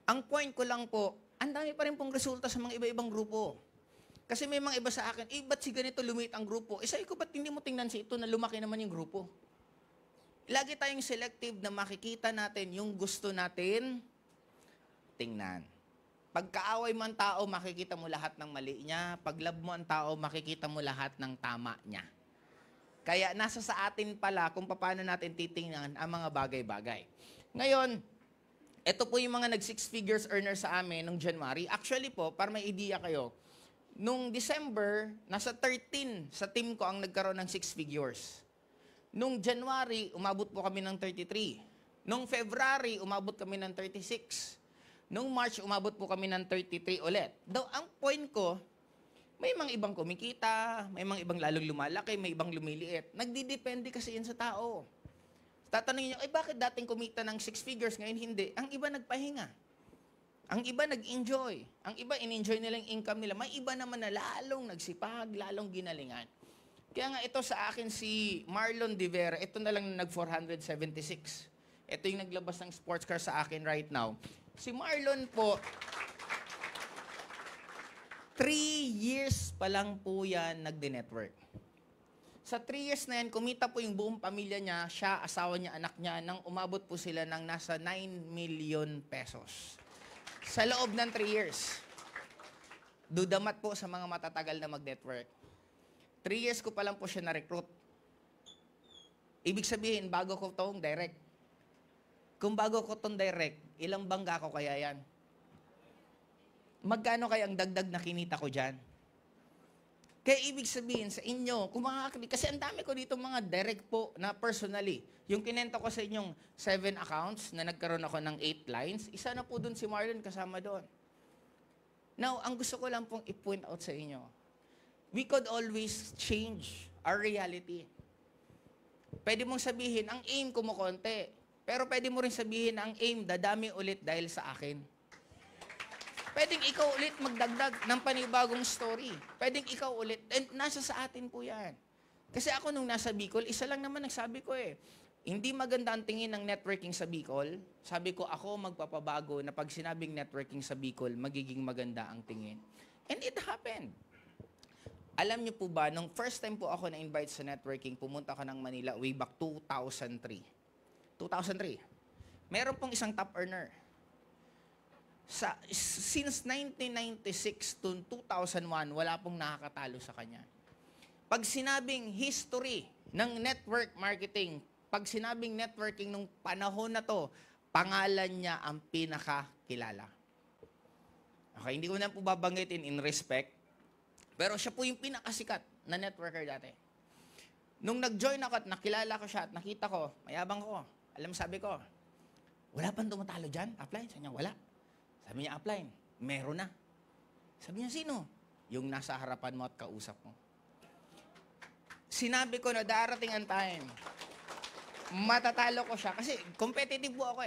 Ang point ko lang po, ang dami pa rin pong resulta sa mga iba-ibang grupo. Kasi may mga iba sa akin, ba't si ganito lumit ang grupo? Sabi ko, ba't hindi mo tingnan si ito na lumaki naman yung grupo? Lagi tayong selective na makikita natin yung gusto natin tingnan. Pagkaaway mo ang tao, makikita mo lahat ng mali niya. Pag love mo ang tao, makikita mo lahat ng tama niya. Kaya nasa sa atin pala kung paano natin titingnan ang mga bagay-bagay. Ngayon, ito po yung mga nag-six figures earner sa amin nung January. Actually po, para may idea kayo, nung December, nasa 13 sa team ko ang nagkaroon ng 6 figures. Nung January, umabot po kami ng 33. Nung February, umabot kami ng 36. Nung March, umabot po kami ng 33 ulit. Daw, ang point ko, may mga ibang kumikita, may mga ibang lalong lumalaki, may ibang lumiliit. Nagdidepende kasi yun sa tao. Tatanungin nyo, bakit dating kumita ng 6 figures, ngayon hindi? Ang iba nagpahinga. Ang iba nag-enjoy. Ang iba in-enjoy nilang income nila. May iba naman na lalong nagsipag, lalong ginalingan. Kaya nga ito sa akin si Marlon De Vera, ito na lang nag-476. Ito yung naglabas ng sports car sa akin right now. Si Marlon po, 3 years pa lang po yan nagde-network. Sa 3 years na yan, kumita po yung buong pamilya niya, siya, asawa niya, anak niya, nang umabot po sila ng nasa 9 million pesos. Sa loob ng 3 years. Dudamat po sa mga matatagal na mag-network. 3 years ko pa lang po siya na-recruit. Ibig sabihin, bago ko tong direct. Kung bago ko tong direct, ilang bangga ko kaya yan? Magkano kaya ang dagdag na kinita ko dyan? Kaya ibig sabihin sa inyo, kung kasi ang dami ko dito mga direct po na personally. Yung kinento ko sa inyong 7 accounts na nagkaroon ako ng 8 lines, isa na po dun si Marlon kasama doon. Now, ang gusto ko lang pong i-point out sa inyo, we could always change our reality. Pwede mong sabihin, ang aim ko mo konti. Pero pwede mo rin sabihin, ang aim, dadami ulit dahil sa akin. Pwedeng ikaw ulit magdagdag ng panibagong story. Pwedeng ikaw ulit. And nasa sa atin po yan. Kasi ako nung nasa Bicol, isa lang naman nagsabi ko hindi maganda ang tingin ng networking sa Bicol. Sabi ko, ako magpapabago na pag sinabing networking sa Bicol, magiging maganda ang tingin. And it happened. Alam niyo po ba, nung first time po ako na-invite sa networking, pumunta ako ng Manila way back 2003. Meron pong isang top earner. Since 1996 to 2001, wala pong nakakatalo sa kanya. Pag sinabing history ng network marketing, pag sinabing networking nung panahon na to, pangalan niya ang pinakakilala. Okay, hindi ko na po babanggitin in respect, pero siya po yung pinakasikat na networker dati. Nung nag-join ako at nakilala ko siya at nakita ko, mayabang ko, alam sabi ko, wala pang tumatalo dyan? Upline? Sabi niya, wala. Sabi niya, upline, meron na. Sabi niya, sino? Yung nasa harapan mo at kausap mo. Sinabi ko na darating ang time, matatalo ko siya kasi competitive po ako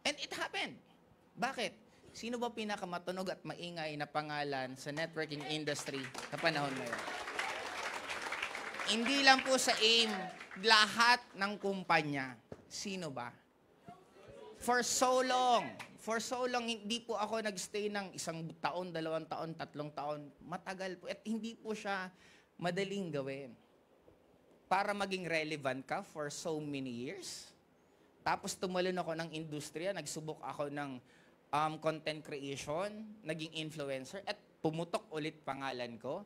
And it happened. Bakit? Sino ba pinakamatunog at maingay na pangalan sa networking industry sa panahon ngayon? Hindi lang po sa AIM, lahat ng kumpanya. Sino ba? For so long, for so long, hindi po ako nagstay ng 1 taon, 2 taon, 3 taon. Matagal po. At hindi po siya madaling gawin. Para maging relevant ka for so many years. Tapos tumalon ako ng industriya, nagsubok ako ng content creation, naging influencer, at pumutok ulit pangalan ko.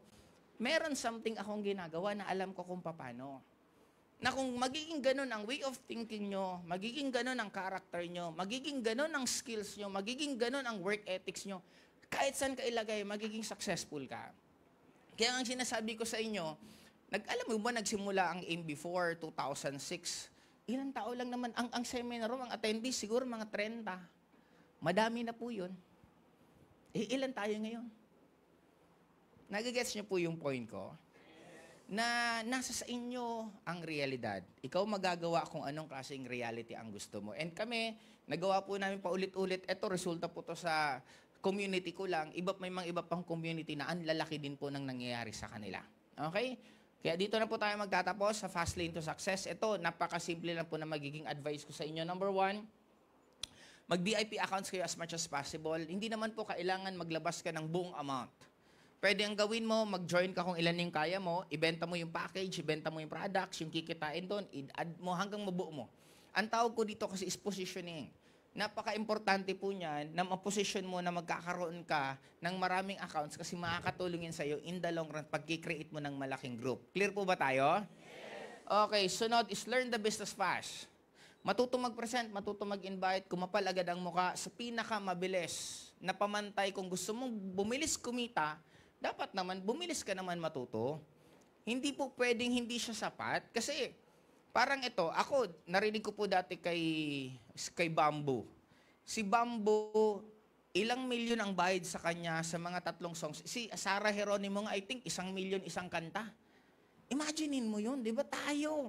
Meron something akong ginagawa na alam ko kung paano. Na kung magiging ganun ang way of thinking nyo, magiging ganun ang character nyo, magiging ganun ang skills nyo, magiging ganun ang work ethics nyo, kahit saan ka ilagay, magiging successful ka. Kaya ang sinasabi ko sa inyo, alam mo ba nagsimula ang AIM before 2006? Ilang tao lang naman, ang seminar, ang attendees, siguro mga 30. Madami na po yun. Ilan tayo ngayon? Nagigets niyo po yung point ko? Na nasa sa inyo ang realidad. Ikaw magagawa kung anong klaseng reality ang gusto mo. And kami, nagawa po namin paulit-ulit. Ito, resulta po to sa community ko lang. May mga iba pang community na ang lalaki din po nang nangyayari sa kanila. Okay? Kaya dito na po tayo magtatapos sa Fast Lane to Success. Ito, napakasimple lang po na magiging advice ko sa inyo. Number 1, mag-VIP accounts kayo as much as possible. Hindi naman po kailangan maglabas ka ng buong amount. Pwede ang gawin mo, mag-join ka kung ilan yung kaya mo, ibenta mo yung package, ibenta mo yung products, yung kikitain doon, i-add mo hanggang mabuo mo. Ang tawag ko dito kasi is positioning. Napaka-importante po niyan na ma-position mo na magkakaroon ka ng maraming accounts kasi makakatulong yun sa'yo in the long run pag-create mo ng malaking group. Clear po ba tayo? Yes. Okay, sunod is learn the business fast. Matuto mag-present, matuto mag-invite, kumapal agad ang muka sa pinakamabilis na pamantay. Kung gusto mong bumilis kumita, dapat naman, bumilis ka naman matuto. Hindi po pwedeng hindi siya sapat. Kasi, parang ito, ako, narinig ko po dati kay Bamboo. Si Bamboo, ilang milyon ang bayad sa kanya sa mga 3 songs. Si Sarah Geronimo nga, I think, 1 milyon isang kanta. Imaginein mo yun, di ba tayo?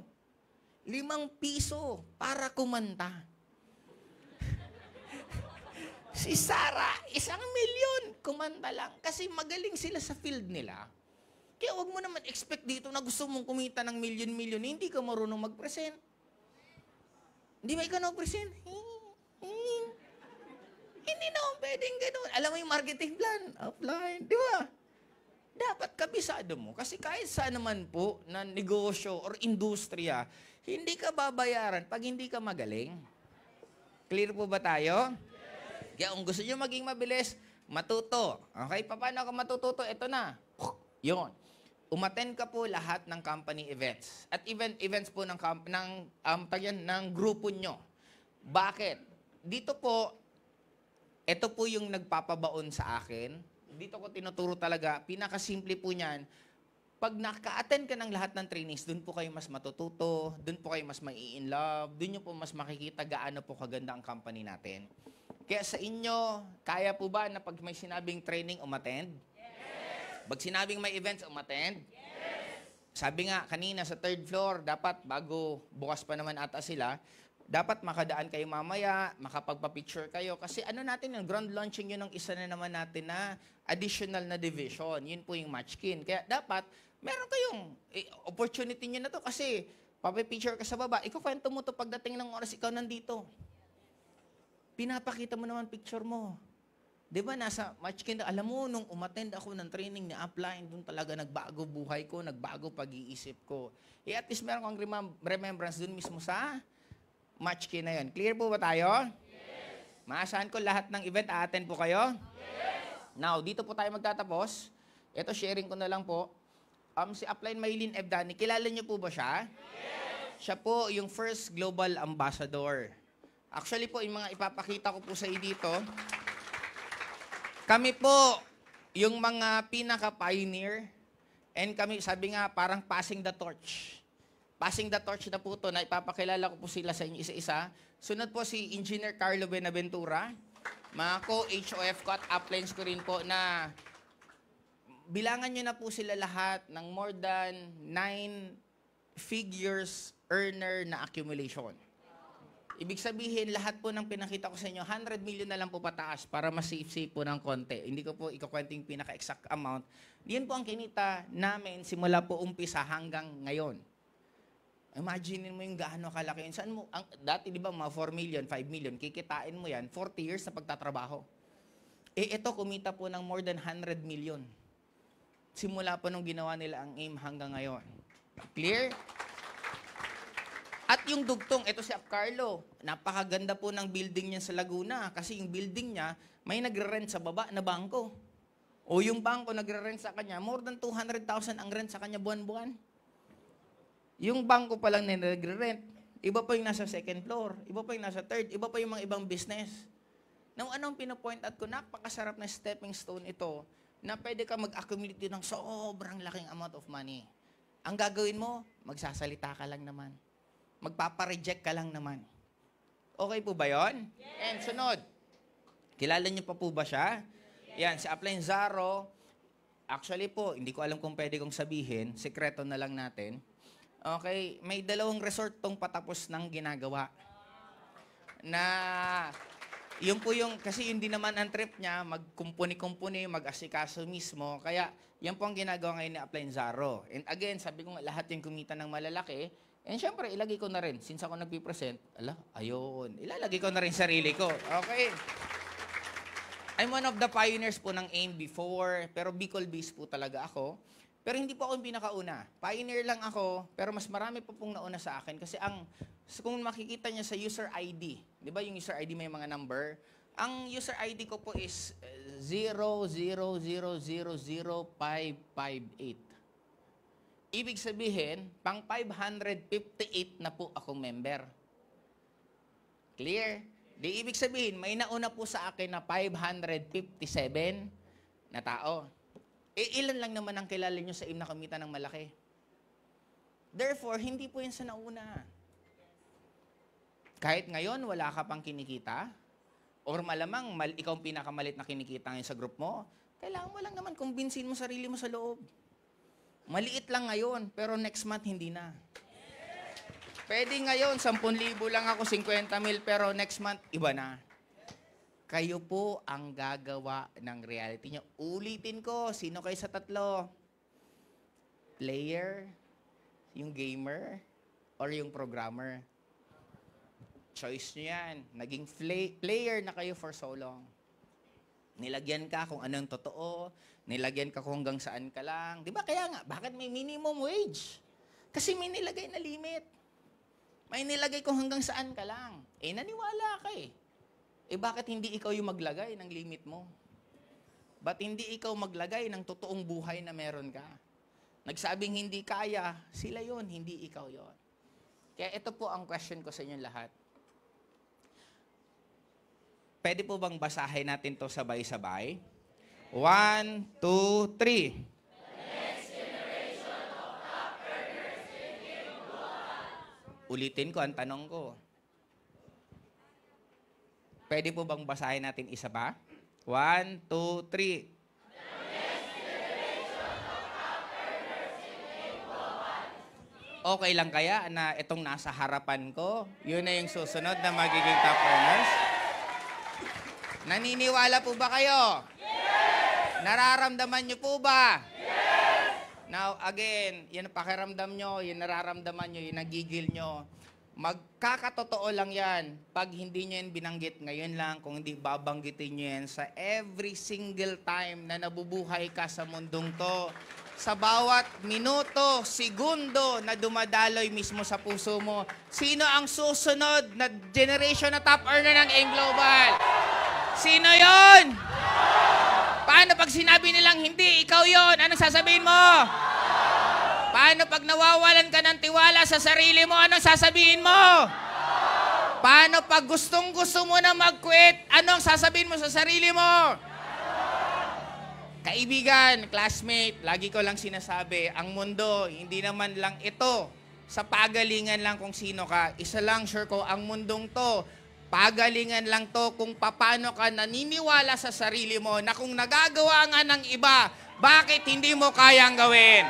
5 piso para kumanta. Si Sarah, 1 milyon, kumanta lang. Kasi magaling sila sa field nila. Kaya wag mo naman expect dito na gusto mong kumita ng milyon-milyon, hindi ka marunong mag-present. Hindi ba ikaw nag-present? Hindi naman pwedeng ganun. Alam mo yung marketing plan? Offline, di ba? Dapat kabisado mo. Kasi kahit saan naman po na negosyo or industriya, hindi ka babayaran pag hindi ka magaling. Clear po ba tayo? Kaya kung gusto nyo maging mabilis, matuto. Okay, paano ka matututo? Ito na. Yun. Umattend ka po lahat ng company events. At events po ng grupo nyo. Bakit? Dito po, ito po yung nagpapabaon sa akin. Dito ko tinuturo talaga. Pinakasimple po niyan. Pag naka-attend ka ng lahat ng trainings, dun po kayo mas matututo, dun po kayo mas mai-in-love, dun nyo po mas makikita gaano po kaganda ang company natin. Kaya sa inyo, kaya po ba na pag may sinabing training, umattend? Yes! Pag sinabing may events, umattend? Yes! Sabi nga, kanina sa 3rd floor, dapat bago bukas pa naman ata sila, dapat makadaan kayo mamaya, makapagpa-picture kayo. Kasi ano natin yung ground launching yun ng isa na naman natin na additional na division. Yun po yung Matchkin. Kaya dapat, meron kayong opportunity nyo na to kasi papipicture ka sa baba. Ikukwento mo to pagdating ng oras, ikaw nandito. Pinapakita mo naman picture mo. Di ba, nasa Matchkin, alam mo, nung umattend ako ng training ni Upline, doon talaga nagbago buhay ko, nagbago pag-iisip ko. At least meron kong remembrance doon mismo sa Matchkin na yun. Clear po ba tayo? Yes. Maasahan ko lahat ng event, a-attend po kayo? Yes. Now, dito po tayo magtatapos. Ito, sharing ko na lang po. Si Upline Maylin Evdani, kilala niyo po ba siya? Yes. Siya po yung first global ambassador. Actually po, yung mga ipapakita ko po sa iyo dito, kami po yung mga pinaka-pioneer and kami, sabi nga, parang passing the torch. Passing the torch na po ito, na ipapakilala ko po sila sa inyo isa-isa. Sunod po si Engineer Carlo Benaventura, mga co-HOF ko at uplines ko rin po na bilangan nyo na po sila lahat ng more than 9 figures earner na accumulation. Ibig sabihin, lahat po ng pinakita ko sa inyo, 100 million na lang po pataas para mas-save po ng konti. Hindi ko po ikukwento yung pinaka-exact amount. Yan po ang kinita namin simula po umpisa hanggang ngayon. Imagine mo yung gaano kalaki. Saan mo, dati di ba mga 4 million, 5 million, kikitain mo yan, 40 years na pagtatrabaho. Ito kumita po ng more than 100 million. Simula po nung ginawa nila ang AIM hanggang ngayon. Clear? At yung dugtong, ito si Apcarlo, napakaganda po ng building niya sa Laguna kasi yung building niya, may nagre-rent sa baba na bangko. O yung bangko nagre-rent sa kanya, more than 200,000 ang rent sa kanya buwan-buwan. Yung bangko pa lang na nagre-rent, iba pa yung nasa second floor, iba pa yung nasa third, iba pa yung mga ibang business. Now, anong pinapoint out ko? Napakasarap na stepping stone ito na pwede ka mag-accumulate ng sobrang laking amount of money. Ang gagawin mo, magsasalita ka lang naman. Magpapareject ka lang naman. Okay po ba yun? Yes. And sunod, kilala niyo pa po ba siya? Yes. Yan, si Aplenzaro. Actually po, hindi ko alam kung pwede kong sabihin. Sekreto na lang natin. Okay, may 2 resort tong patapos ng ginagawa. Na, yun po yung, kasi yun din naman ang trip niya, magkumpuni-kumpuni, mag-asikaso mismo. Kaya, yan po ang ginagawa ngayon ni Aplenzaro. And again, sabi ko nga, lahat yung kumita ng malalaki. And syempre, ilagay ko na rin. Since ako nagpipresent, ayun, ilalagay ko na rin sarili ko. Okay. I'm one of the pioneers po ng AIM before, pero Bicol-based po talaga ako. Pero hindi po ako yung pinakauna. Pioneer lang ako, pero mas marami po pong nauna sa akin. Kasi kung makikita niya sa user ID, di ba yung user ID may mga number? Ang user ID ko po is 0000558. Ibig sabihin, pang 558 na po akong member. Clear? Di ibig sabihin, may nauna po sa akin na 557 na tao. Ilan lang naman ang kilala nyo sa AIM na kumita ng malaki. Therefore, hindi po yan sa nauna. Kahit ngayon, wala ka pang kinikita, or malamang ikaw ang pinakamalit na kinikita ngayon sa group mo, kailangan mo lang naman kumbinsin mo sarili mo sa loob. Maliit lang ngayon, pero next month hindi na. Pwede ngayon, 10,000 lang ako, 50,000, pero next month, iba na. Kayo po ang gagawa ng reality nyo. Ulitin ko, sino kayo sa tatlo? Player, yung gamer, or yung programmer? Choice nyo yan. Naging player na kayo for so long. Nilagyan ka kung ano yung totoo, nilagyan ka kung hanggang saan ka lang. Di ba kaya nga, bakit may minimum wage? Kasi may nilagay na limit. May nilagay kung hanggang saan ka lang. Naniwala ka eh. Bakit hindi ikaw yung maglagay ng limit mo? Ba't hindi ikaw maglagay ng totoong buhay na meron ka? Nagsabing hindi kaya, sila yon, hindi ikaw yon. Kaya ito po ang question ko sa inyo lahat. Pwede po bang basahin natin to sabay-sabay? 1, 2, 3. Ulitin ko ang tanong ko. Pwede po bang basahin natin isa pa? 1, 2, 3. Okay lang kaya na itong nasa harapan ko, yun na yung susunod na magiging top earners? Naniniwala po ba kayo? Yes! Nararamdaman nyo po ba? Yes! Now, again, yan ang pakiramdam nyo, yung nararamdaman nyo, yung nagigil nyo. Magkakatotoo lang yan. Pag hindi nyo yan binanggit ngayon lang, kung hindi babanggitin nyo yan sa every single time na nabubuhay ka sa mundong to. Sa bawat minuto, segundo na dumadaloy mismo sa puso mo, sino ang susunod na generation na top earner ng AIM Global? Sino yon? Paano pag sinabi nilang hindi, ikaw yon? Anong sasabihin mo? Paano pag nawawalan ka ng tiwala sa sarili mo, anong sasabihin mo? Paano pag gustong-gusto mo na mag-quit, anong sasabihin mo sa sarili mo? Kaibigan, classmate, lagi ko lang sinasabi, ang mundo, hindi naman lang ito, sa pagalingan lang kung sino ka. Isa lang sure ko, ang mundong to, pagalingan lang to kung paano ka naniniwala sa sarili mo na kung nagagawa nga ng iba, bakit hindi mo kayang gawin?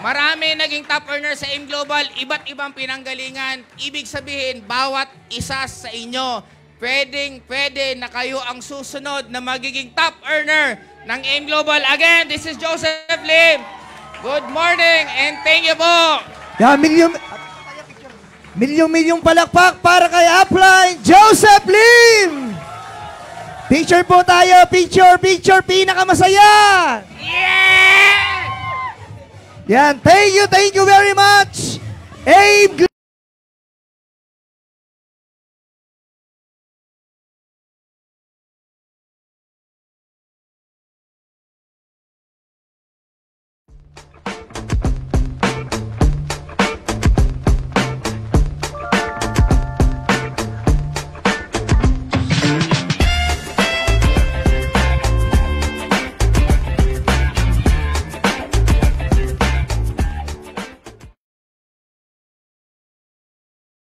Marami naging top earner sa AIM Global, iba't ibang pinanggalingan. Ibig sabihin, bawat isa sa inyo, pwede na kayo ang susunod na magiging top earner ng AIM Global. Again, this is Joseph Lim. Good morning and thank you po. Yeah, Milyong-milyong palakpak para kay Upline Joseph Lim! Picture po tayo, picture, pinakamasaya! Yeah! Yan, thank you very much! Abe